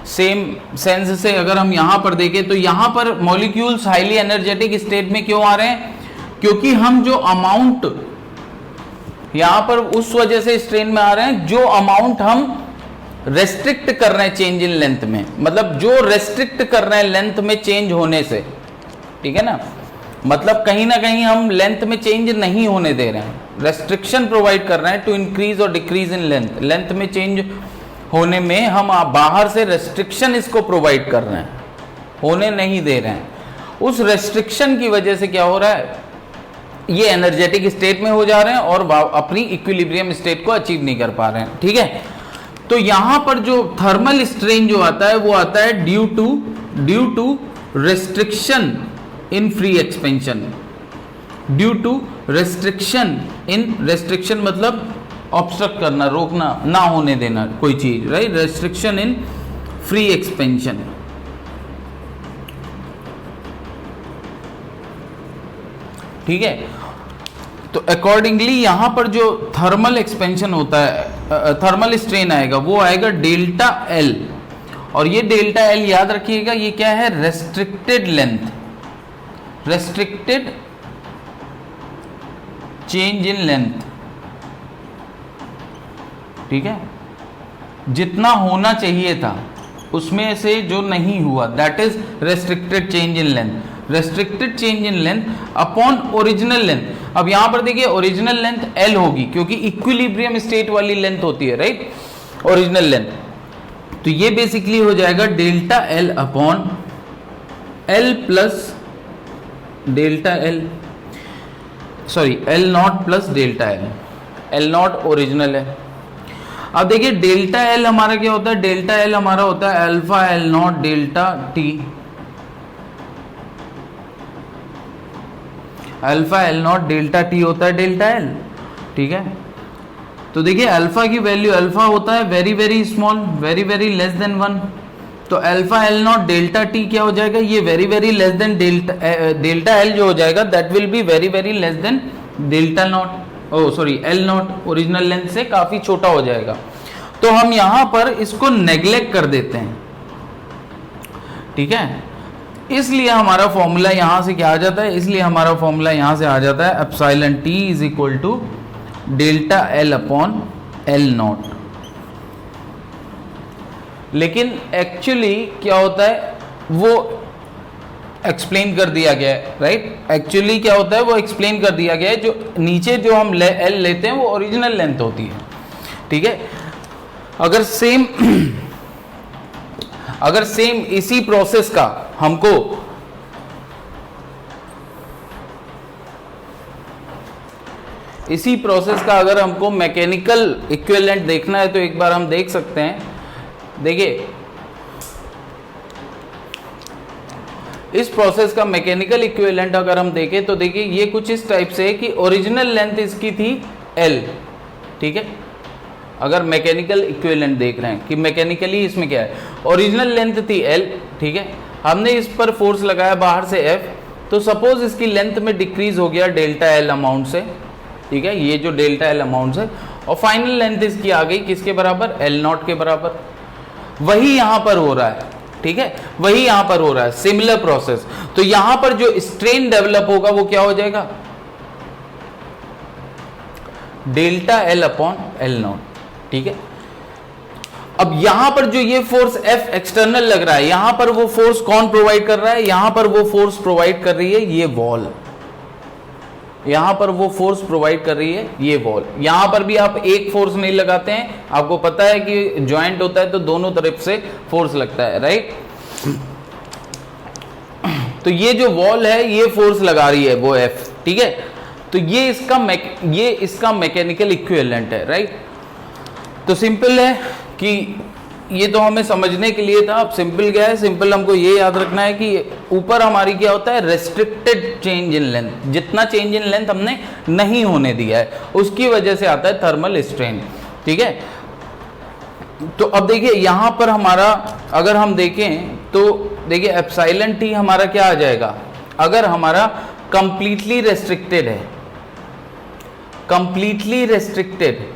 सेम सेंस से अगर हम यहाँ पर देखें तो यहाँ पर मॉलिक्यूल्स हाईली एनर्जेटिक स्टेट में क्यों आ रहे हैं, क्योंकि हम जो अमाउंट यहाँ पर उस वजह से स्ट्रेन में आ रहे हैं जो अमाउंट हम रेस्ट्रिक्ट कर रहे हैं चेंज इन लेंथ में, मतलब जो रेस्ट्रिक्ट कर रहे हैं लेंथ में चेंज होने से, ठीक है ना, मतलब कहीं ना कहीं हम लेंथ में चेंज नहीं होने दे रहे हैं, रेस्ट्रिक्शन प्रोवाइड कर रहे हैं टू इंक्रीज और डिक्रीज इन लेंथ, लेंथ में चेंज होने में हम बाहर से रेस्ट्रिक्शन इसको प्रोवाइड कर रहे हैं, होने नहीं दे रहे हैं। उस रेस्ट्रिक्शन की वजह से क्या हो रहा है, ये एनर्जेटिक स्टेट में हो जा रहे हैं और अपनी इक्विलिब्रियम स्टेट को अचीव नहीं कर पा रहे हैं, ठीक है। तो यहां पर जो थर्मल स्ट्रेन जो आता है वो आता है due to restriction in free expansion, due to restriction in, restriction मतलब ऑब्स्ट्रक्ट करना, रोकना, ना होने देना कोई चीज, right, restriction in free expansion, ठीक है। तो अकॉर्डिंगली यहां पर जो थर्मल एक्सपेंशन होता है, थर्मल स्ट्रेन आएगा वो आएगा डेल्टा एल, और ये डेल्टा एल याद रखिएगा ये क्या है, restricted length, restricted change in length, ठीक है, जितना होना चाहिए था उसमें से जो नहीं हुआ, that is restricted change in length, restricted change in length upon original length. अब यहां पर देखिए ओरिजिनल लेंथ एल होगी क्योंकि इक्विलिब्रियम स्टेट वाली लेंथ होती है, राइट, ओरिजिनल लेंथ, तो ये बेसिकली हो जाएगा delta L upon L plus delta L, sorry L not plus delta L, L not original है। अब देखिए डेल्टा एल हमारा क्या होता है, डेल्टा एल हमारा होता है alpha L not delta T, alpha L not delta T होता है डेल्टा एल, ठीक है। तो देखिए अल्फा की वैल्यू, अल्फा होता है very very small, very very less than 1, तो alpha L not delta T क्या हो जाएगा, ये very very less than delta L जो हो जाएगा that will be very very less than delta not, oh sorry L not original length से काफी छोटा हो जाएगा। तो हम यहां पर इसको नेग्लेक्ट कर देते हैं, ठीक है, इसलिए हमारा फॉर्मूला यहां से क्या आ जाता है, इसलिए हमारा फॉर्मूला यहां से आ जाता है epsilon T is equal to delta L upon L not. लेकिन एक्चुअली क्या होता है वो एक्सप्लेन कर दिया गया है, राइट, एक्चुअली क्या होता है वो एक्सप्लेन कर दिया गया है, जो नीचे जो हम एल लेते हैं वो ओरिजिनल लेंथ होती है, ठीक है। अगर सेम इसी प्रोसेस का हमको इसी प्रोसेस का अगर हमको मैकेनिकल इक्विवेलेंट देखना है तो एक बार हम देख सकते हैं। देखिए इस प्रोसेस का मैकेनिकल इक्विवेलेंट अगर हम देखें तो देखिए ये कुछ इस टाइप से है कि ओरिजिनल लेंथ इसकी थी L, ठीक है। अगर मैकेनिकल इक्विवेलेंट देख रहे हैं कि मैकेनिकली इसमें क्या है, ओरिजिनल लेंथ थी L, ठीक है। हमने इस पर फोर्स लगाया बाहर से F, तो सपोज इसकी लेंथ में डिक्रीज हो गया डेल्टा L अमाउंट से, ठीक है, ये जो डेल्टा L अमाउंट से, और फाइनल लेंथ इसकी आ गई किसके बराबर, L0 के बराबर। वही यहां पर हो रहा है, ठीक है, वही यहां पर हो रहा है, सिमिलर प्रोसेस। तो यहां पर जो स्ट्रेन डेवलप होगा वो क्या हो जाएगा, डेल्टा L अपॉन L0, ठीक है। अब यहां पर जो ये फोर्स F एक्सटर्नल लग रहा है, यहां पर वो फोर्स कौन प्रोवाइड कर रहा है, यहां पर वो फोर्स प्रोवाइड कर रही है ये वॉल, यहां पर वो फोर्स प्रोवाइड कर रही है ये वॉल। यहां पर भी आप एक फोर्स नहीं लगाते हैं, आपको पता है कि जॉइंट होता है तो दोनों तरफ से फोर्स लगता है, राइट। तो ये जो वॉल है ये फोर्स लगा रही है वो F, ठीक है। तो ये इसका मैकेनिकल इक्विवेलेंट है, राइट। तो सिंपल है कि ये तो हमें समझने के लिए था। अब सिंपल क्या है, सिंपल हमको ये याद रखना है कि ऊपर हमारी क्या होता है, रेस्ट्रिक्टेड चेंज इन लेंथ, जितना चेंज इन लेंथ हमने नहीं होने दिया है उसकी वजह से आता है थर्मल स्ट्रेन, ठीक है। तो अब देखिए यहां पर हमारा अगर हम देखें तो देखिए एप्सिलॉन टी हमारा क्या आ जाएगा, अगर हमारा कंप्लीटली रेस्ट्रिक्टेड है, कंप्लीटली रेस्ट्रिक्टेड,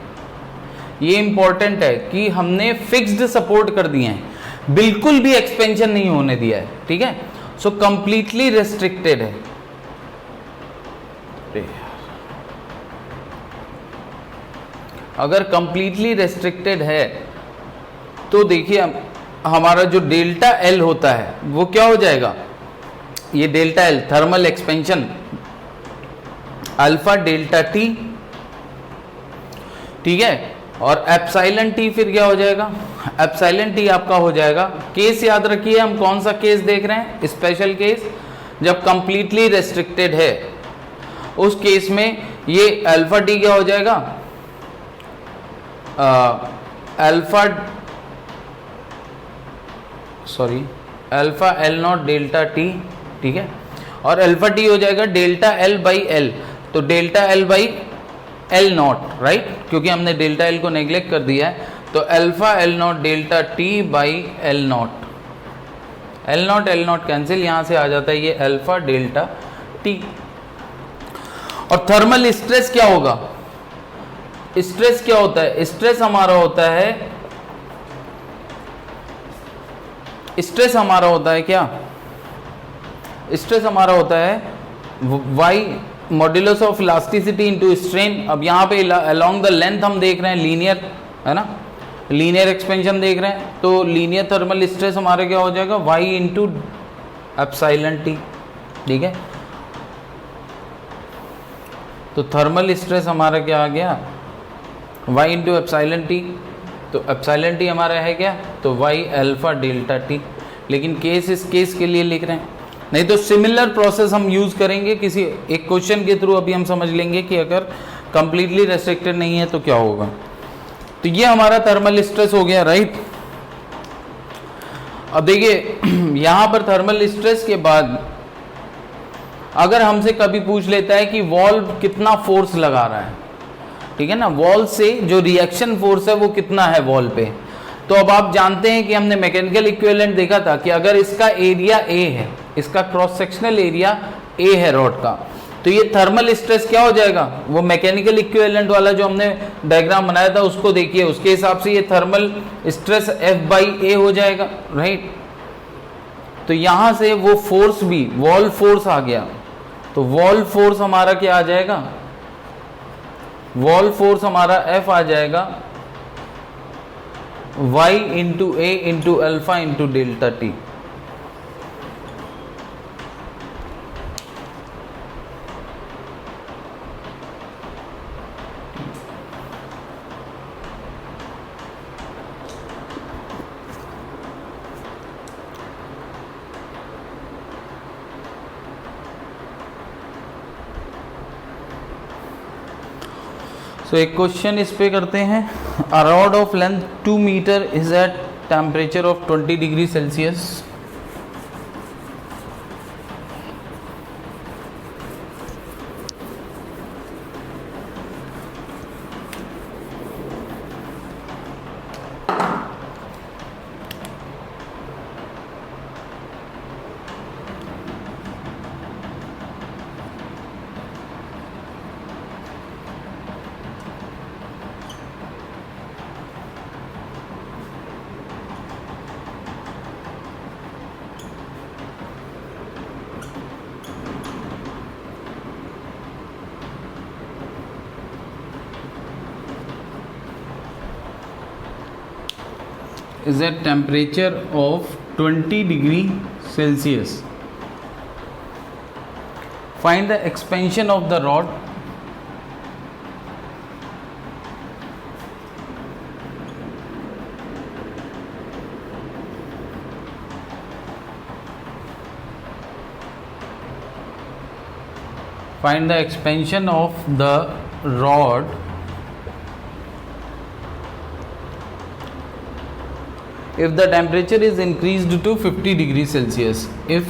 ये इंपॉर्टेंट है कि हमने फिक्स्ड सपोर्ट कर दिए हैं, बिल्कुल भी एक्सपेंशन नहीं होने दिया है, ठीक है। सो कंप्लीटली रेस्ट्रिक्टेड है, अगर कंप्लीटली रेस्ट्रिक्टेड है तो देखिए हमारा जो डेल्टा L होता है वो क्या हो जाएगा, ये delta L thermal expansion alpha delta T, ठीक है। और एप्सिलॉन टी फिर क्या हो जाएगा, एप्सिलॉन टी आपका हो जाएगा, केस याद रखिए हम कौन सा केस देख रहे हैं, स्पेशल केस, जब कंप्लीटली रेस्ट्रिक्टेड है उस केस में ये अल्फा टी क्या हो जाएगा, अल्फा L0 डेल्टा टी, ठीक है। और अल्फा टी हो जाएगा डेल्टा L बाई L, तो delta L by L0, right, क्योंकि हमने डेल्टा L को नेग्लेक्ट कर दिया है। तो alpha L0 delta T by L0, L0 cancel, यहां से आ जाता है ये अल्फा डेल्टा T। और थर्मल स्ट्रेस क्या होगा, स्ट्रेस क्या होता है, स्ट्रेस हमारा होता है, स्ट्रेस हमारा होता है क्या, स्ट्रेस हमारा होता है Y modulus of elasticity into strain. अब यहाँ पे अलोंग द लेंथ हम देख रहे हैं लीनियर, है ना, लीनियर एक्सपेंशन देख रहे हैं, तो लीनियर थर्मल स्ट्रेस हमारा क्या हो जाएगा, वाई इंटू एप्सिलॉन टी, ठीक है। तो थर्मल स्ट्रेस हमारा क्या आ गया, वाई इंटू एप्सिलॉन टी, तो एप्सिलॉन टी हमारा है क्या, तो वाई अल्फा डेल्टा टी। लेकिन केस इस केस के लिए लिख रहे हैं, नहीं तो सिमिलर प्रोसेस हम यूज करेंगे किसी एक क्वेश्चन के थ्रू। अभी हम समझ लेंगे कि अगर कंप्लीटली रेस्ट्रिक्टेड नहीं है तो क्या होगा। तो ये हमारा थर्मल स्ट्रेस हो गया, राइट। अब देखिए यहां पर थर्मल स्ट्रेस के बाद अगर हमसे कभी पूछ लेता है कि वॉल कितना फोर्स लगा रहा है, ठीक है ना, वॉल से जो रिएक्शन फोर्स है वो कितना है वॉल पे, तो अब आप जानते हैं कि हमने मैकेनिकल इक्विवेलेंट देखा था कि अगर इसका एरिया A है, इसका क्रॉस सेक्शनल एरिया A है रॉड का, तो ये थर्मल स्ट्रेस क्या हो जाएगा, वो मैकेनिकल इक्विवेलेंट वाला जो हमने डायग्राम बनाया था उसको देखिए, उसके हिसाब से ये thermal stress F by A हो जाएगा, राइट। तो यहां से वो फोर्स भी वॉल फोर्स आ गया, तो वॉल फोर्स हमारा क्या आ जाएगा, वॉल फोर्स हमारा F आ जाएगा y into A into alpha into delta T. So एक क्वेश्चन इस पे करते हैं। A rod of length 2 metre is at temperature of 20 degree Celsius. Is at temperature of 20 degree Celsius. Find the expansion of the rod if the temperature is increased to 50 degrees Celsius. If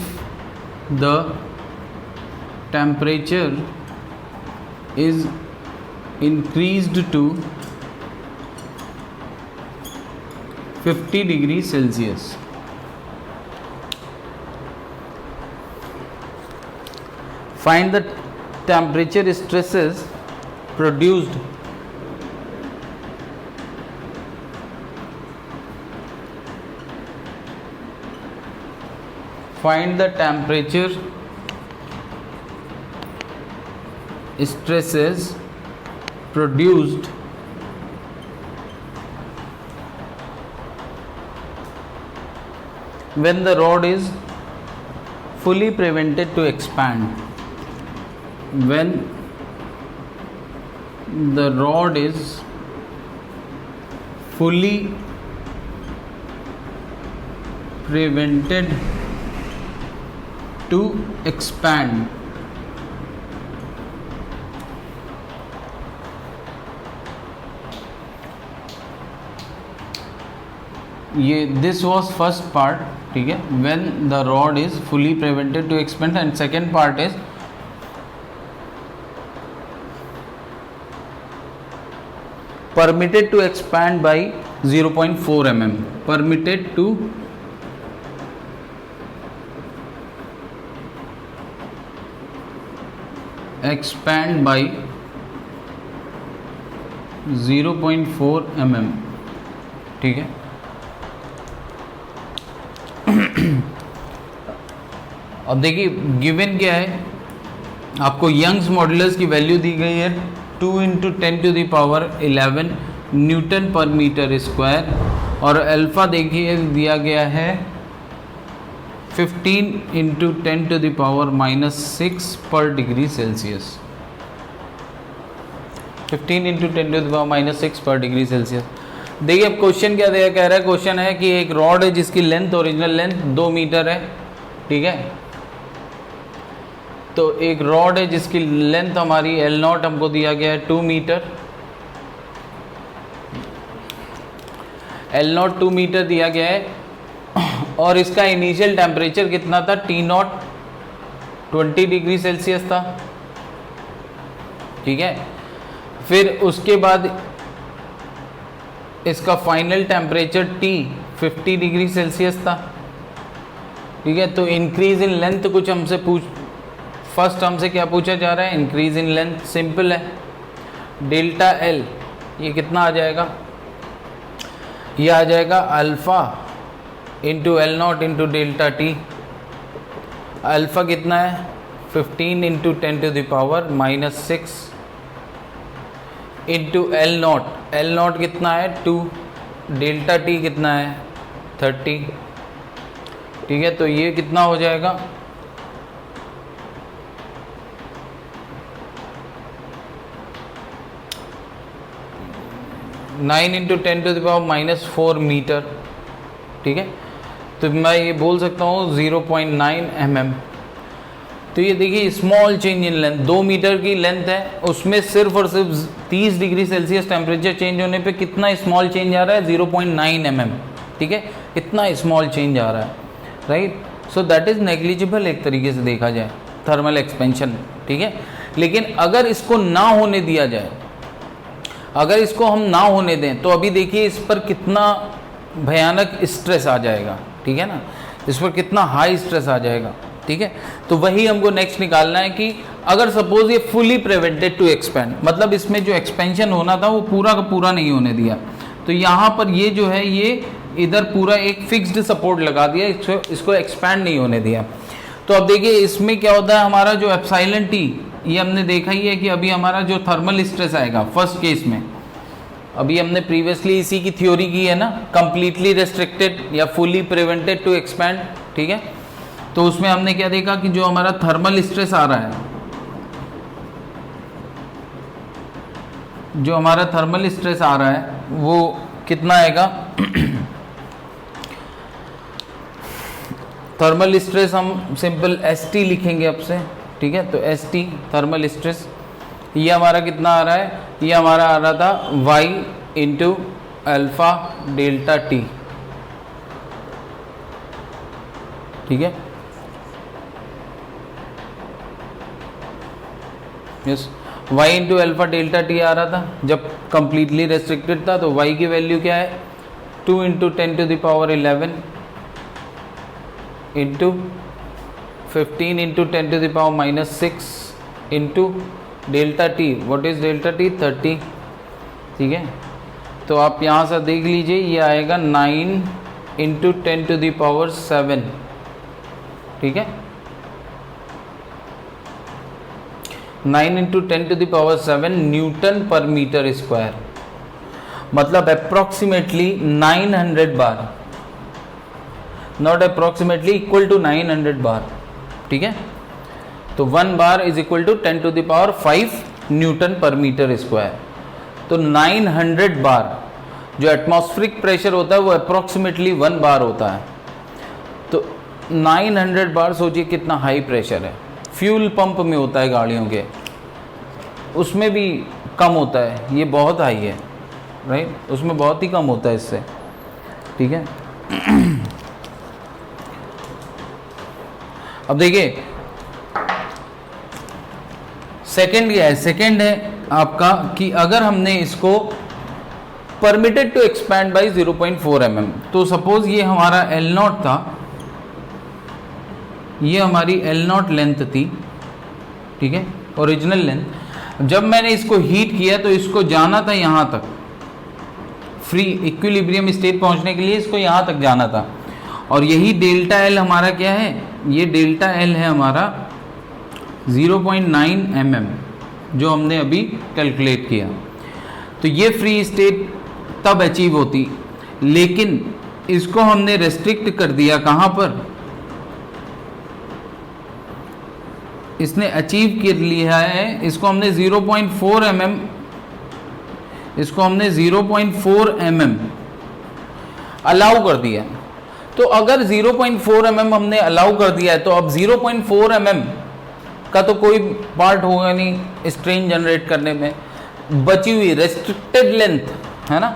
the temperature is increased to 50 degrees Celsius. Find the temperature stresses produced Find the temperature stresses produced when the rod is fully prevented to expand. When the rod is fully prevented to expand. ये this was first part, ठीक है, when the rod is fully prevented to expand, and second part is permitted to expand by 0.4 mm. Permitted to expand by 0.4 mm. ठीक है। अब देखिए given क्या है, आपको यंग्स मॉडुलस की वैल्यू दी गई है 2 × 10⁻11 न्यूटन पर मीटर स्क्वायर, और अल्फा देखिए दिया गया है 15 × 10⁻⁻6 पर डिग्री सेल्सियस। 15 × 10⁻⁻6 पर डिग्री सेल्सियस। देखिए अब क्वेश्चन क्या दिया, कह रहा है क्वेश्चन है कि एक रॉड है जिसकी लेंथ, ओरिजिनल लेंथ 2 मीटर है, ठीक है। तो एक रॉड है जिसकी लेंथ हमारी L0 हमको दिया गया है 2 मीटर, L0 2 मीटर दिया गया है, और इसका इनिशियल टेम्परेचर कितना था, T0 20 डिग्री सेल्सियस था, ठीक है। फिर उसके बाद इसका final temperature T 50 degree Celsius था, ठीक है। तो इंक्रीज इन लेंथ कुछ हमसे फर्स्ट हमसे क्या पूछा जा रहा है, इंक्रीज इन लेंथ, सिंपल है। डेल्टा L ये कितना आ जाएगा, ये आ जाएगा alpha into L0 into delta T। Alpha कितना है 15 × 10⁻⁻6 इंटू L0, L0 कितना है 2, डेल्टा T कितना है 30, ठीक है। तो ये कितना हो जाएगा, नाइन इंटू 10⁻⁻4 मीटर, ठीक है। तो मैं ये बोल सकता हूँ 0.9 mm। तो ये देखिए small change in length, 2 metre की लेंथ है, उसमें सिर्फ और सिर्फ 30 डिग्री सेल्सियस टेम्परेचर चेंज होने पे कितना स्मॉल चेंज आ रहा है, 0.9 mm, ठीक है, इतना स्मॉल चेंज आ रहा है, right. So that is negligible एक तरीके से देखा जाए थर्मल एक्सपेंशन, ठीक है। लेकिन अगर इसको ना होने दिया जाए, अगर इसको हम ना होने दें तो अभी देखिए इस पर कितना भयानक स्ट्रेस आ जाएगा, ठीक है ना, इस पर कितना हाई स्ट्रेस आ जाएगा, ठीक है। तो वही हमको नेक्स्ट निकालना है कि अगर सपोज ये फुली प्रिवेंटेड टू एक्सपेंड, मतलब इसमें जो एक्सपेंशन होना था वो पूरा का पूरा नहीं होने दिया, तो यहाँ पर ये जो है ये इधर पूरा एक फिक्स्ड सपोर्ट लगा दिया, इसको एक्सपैंड नहीं होने दिया। तो अब देखिए इसमें क्या होता है, हमारा जो एप्सिलॉन टी, ये हमने देखा ही है कि अभी हमारा जो थर्मल स्ट्रेस आएगा फर्स्ट केस में, अभी हमने प्रीवियसली इसी की थ्योरी की है ना, कंप्लीटली रेस्ट्रिक्टेड या फुली प्रिवेंटेड टू एक्सपैंड, ठीक है। तो उसमें हमने क्या देखा कि जो हमारा थर्मल स्ट्रेस आ रहा है, जो हमारा थर्मल स्ट्रेस आ रहा है वो कितना आएगा थर्मल स्ट्रेस हम सिंपल ST लिखेंगे अब से, ठीक है। तो ST थर्मल स्ट्रेस, ये हमारा कितना आ रहा है, ये हमारा आ रहा था Y into alpha delta T, ठीक है, yes. Y into alpha delta T आ रहा था जब कंप्लीटली रेस्ट्रिक्टेड था, तो Y की वैल्यू क्या है, 2 into 10⁻11 into 15 into 10⁻⁻6 into delta T, what is delta T, 30, ठीक है। तो आप यहाँ से देख लीजिए, ये आएगा 9 इंटू 10⁻7, ठीक है, 9 into 10⁻7 newton per metre square, मतलब approximately 900 bar, not approximately, equal to 900 bar, ठीक है। तो 1 bar is equal to 10⁵ newton per metre square. तो 900 बार जो एटमॉस्फेरिक प्रेशर होता है वो अप्रोक्सीमेटली 1 बार होता है। तो 900 बार सोचिए कितना हाई प्रेशर है। फ्यूल पंप में होता है गाड़ियों के, उसमें भी कम होता है, ये बहुत हाई है, राइट, उसमें बहुत ही कम होता है इससे, ठीक है। अब देखिए सेकंड क्या है, सेकंड है आपका कि अगर हमने इसको permitted to expand by 0.4 mm, तो सपोज ये हमारा L0 था, ये हमारी L0 लेंथ थी, ठीक है, ओरिजिनल लेंथ। जब मैंने इसको हीट किया तो इसको जाना था यहाँ तक, फ्री इक्विलिब्रियम स्टेट पहुँचने के लिए इसको यहाँ तक जाना था, और यही डेल्टा L हमारा क्या है, ये डेल्टा L है हमारा 0.9 mm जो हमने अभी कैलकुलेट किया। तो ये फ्री स्टेट तब अचीव होती, लेकिन इसको हमने रेस्ट्रिक्ट कर दिया कहाँ पर, इसने अचीव कर लिया है, इसको हमने 0.4 mm, इसको हमने 0.4 mm अलाउ कर दिया। तो अगर 0.4 mm हमने अलाउ कर दिया है, तो अब 0.4 mm का तो कोई पार्ट होगा नहीं स्ट्रेन जनरेट करने में, बची हुई रेस्ट्रिक्टेड लेंथ है ना,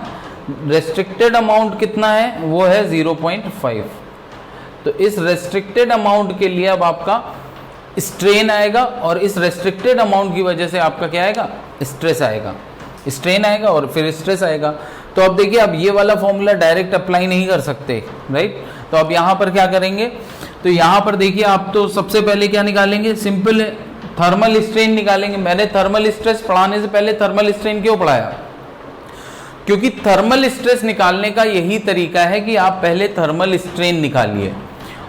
रेस्ट्रिक्टेड अमाउंट कितना है, वो है 0.5। तो इस रेस्ट्रिक्टेड अमाउंट के लिए अब आपका स्ट्रेन आएगा, और इस रेस्ट्रिक्टेड अमाउंट की वजह से आपका क्या आएगा, स्ट्रेस आएगा, स्ट्रेन आएगा और फिर स्ट्रेस आएगा। तो अब देखिए, अब ये वाला फॉर्मूला डायरेक्ट अप्लाई नहीं कर सकते, राइट। तो अब यहाँ पर क्या करेंगे, तो यहाँ पर देखिए आप तो सबसे पहले क्या निकालेंगे, सिंपल है, थर्मल स्ट्रेन निकालेंगे। मैंने थर्मल स्ट्रेस पढ़ाने से पहले थर्मल स्ट्रेन क्यों पढ़ाया, क्योंकि थर्मल स्ट्रेस निकालने का यही तरीका है कि आप पहले थर्मल स्ट्रेन निकालिए,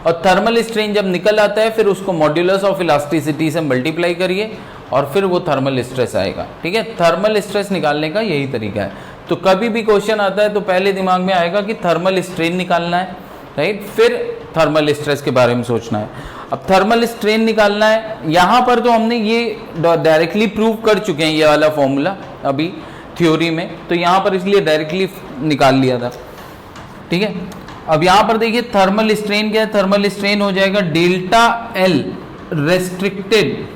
और थर्मल स्ट्रेन जब निकल आता है फिर उसको मॉड्यूलस ऑफ इलास्टिसिटी से मल्टीप्लाई करिए और फिर वो थर्मल स्ट्रेस आएगा, ठीक है। थर्मल स्ट्रेस निकालने का यही तरीका है। तो कभी भी क्वेश्चन आता है तो पहले दिमाग में आएगा कि थर्मल स्ट्रेन निकालना है, राइट, फिर थर्मल स्ट्रेस के बारे में सोचना है। अब थर्मल स्ट्रेन निकालना है, यहाँ पर तो हमने ये डायरेक्टली प्रूव कर चुके हैं ये वाला फॉर्मूला अभी थ्योरी में, तो यहाँ पर इसलिए डायरेक्टली निकाल लिया था, ठीक है। अब यहाँ पर देखिए थर्मल स्ट्रेन क्या है, थर्मल स्ट्रेन हो जाएगा डेल्टा L रेस्ट्रिक्टेड,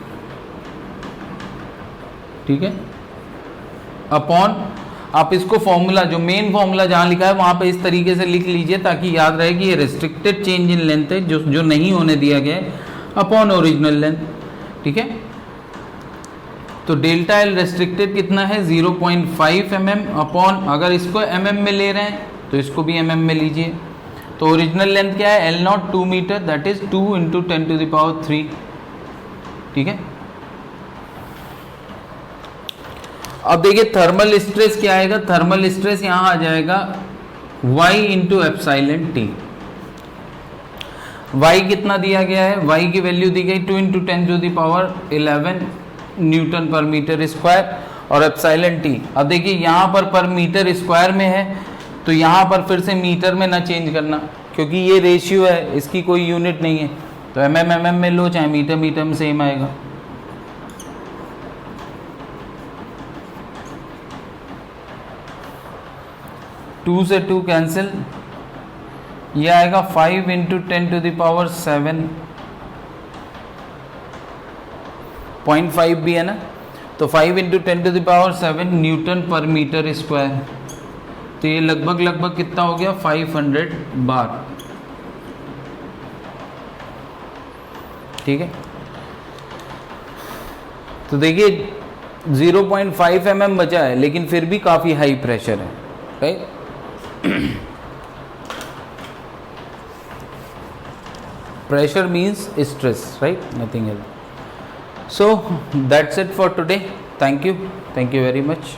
ठीक है, अपॉन, आप इसको फॉर्मूला, जो मेन फॉर्मूला जहां लिखा है वहां पे इस तरीके से लिख लीजिए ताकि याद रहे कि ये रेस्ट्रिक्टेड चेंज इन लेंथ है, जो नहीं होने दिया गया है, अपॉन ओरिजिनल लेंथ, ठीक है। तो डेल्टा एल रेस्ट्रिक्टेड कितना है 0.5 mm अपॉन, अगर इसको mm में ले रहे हैं तो इसको भी mm में लीजिए। तो ओरिजिनल लेंथ क्या है L0 2 मीटर, दैट इज 2 × 10⁻3, ठीक है। अब देखिए थर्मल स्ट्रेस क्या आएगा, थर्मल स्ट्रेस यहां आ जाएगा y × एप्सिलॉन t। y कितना दिया गया है, y की वैल्यू दी गई 2 × 10⁻11 न्यूटन पर मीटर स्क्वायर, और एप्सिलॉन t, अब देखिए यहाँ पर मीटर स्क्वायर में है, तो यहाँ पर फिर से मीटर में ना चेंज करना, क्योंकि ये रेशियो है, इसकी कोई यूनिट नहीं है, तो mm में लो, चाहे मीटर में सेम आएगा। टू से 2 कैंसिल, ये आएगा 5 × 10⁻7, 0.5 भी है ना, तो 5 × 10⁻7 न्यूटन पर मीटर स्क्वायर, तो ये लगभग कितना हो गया 500 बार, ठीक है। तो देखिए 0.5 mm बचा है, लेकिन फिर भी काफी हाई प्रेशर है, right. Pressure means stress, right? Nothing else. So that's it for today. Thank you very much.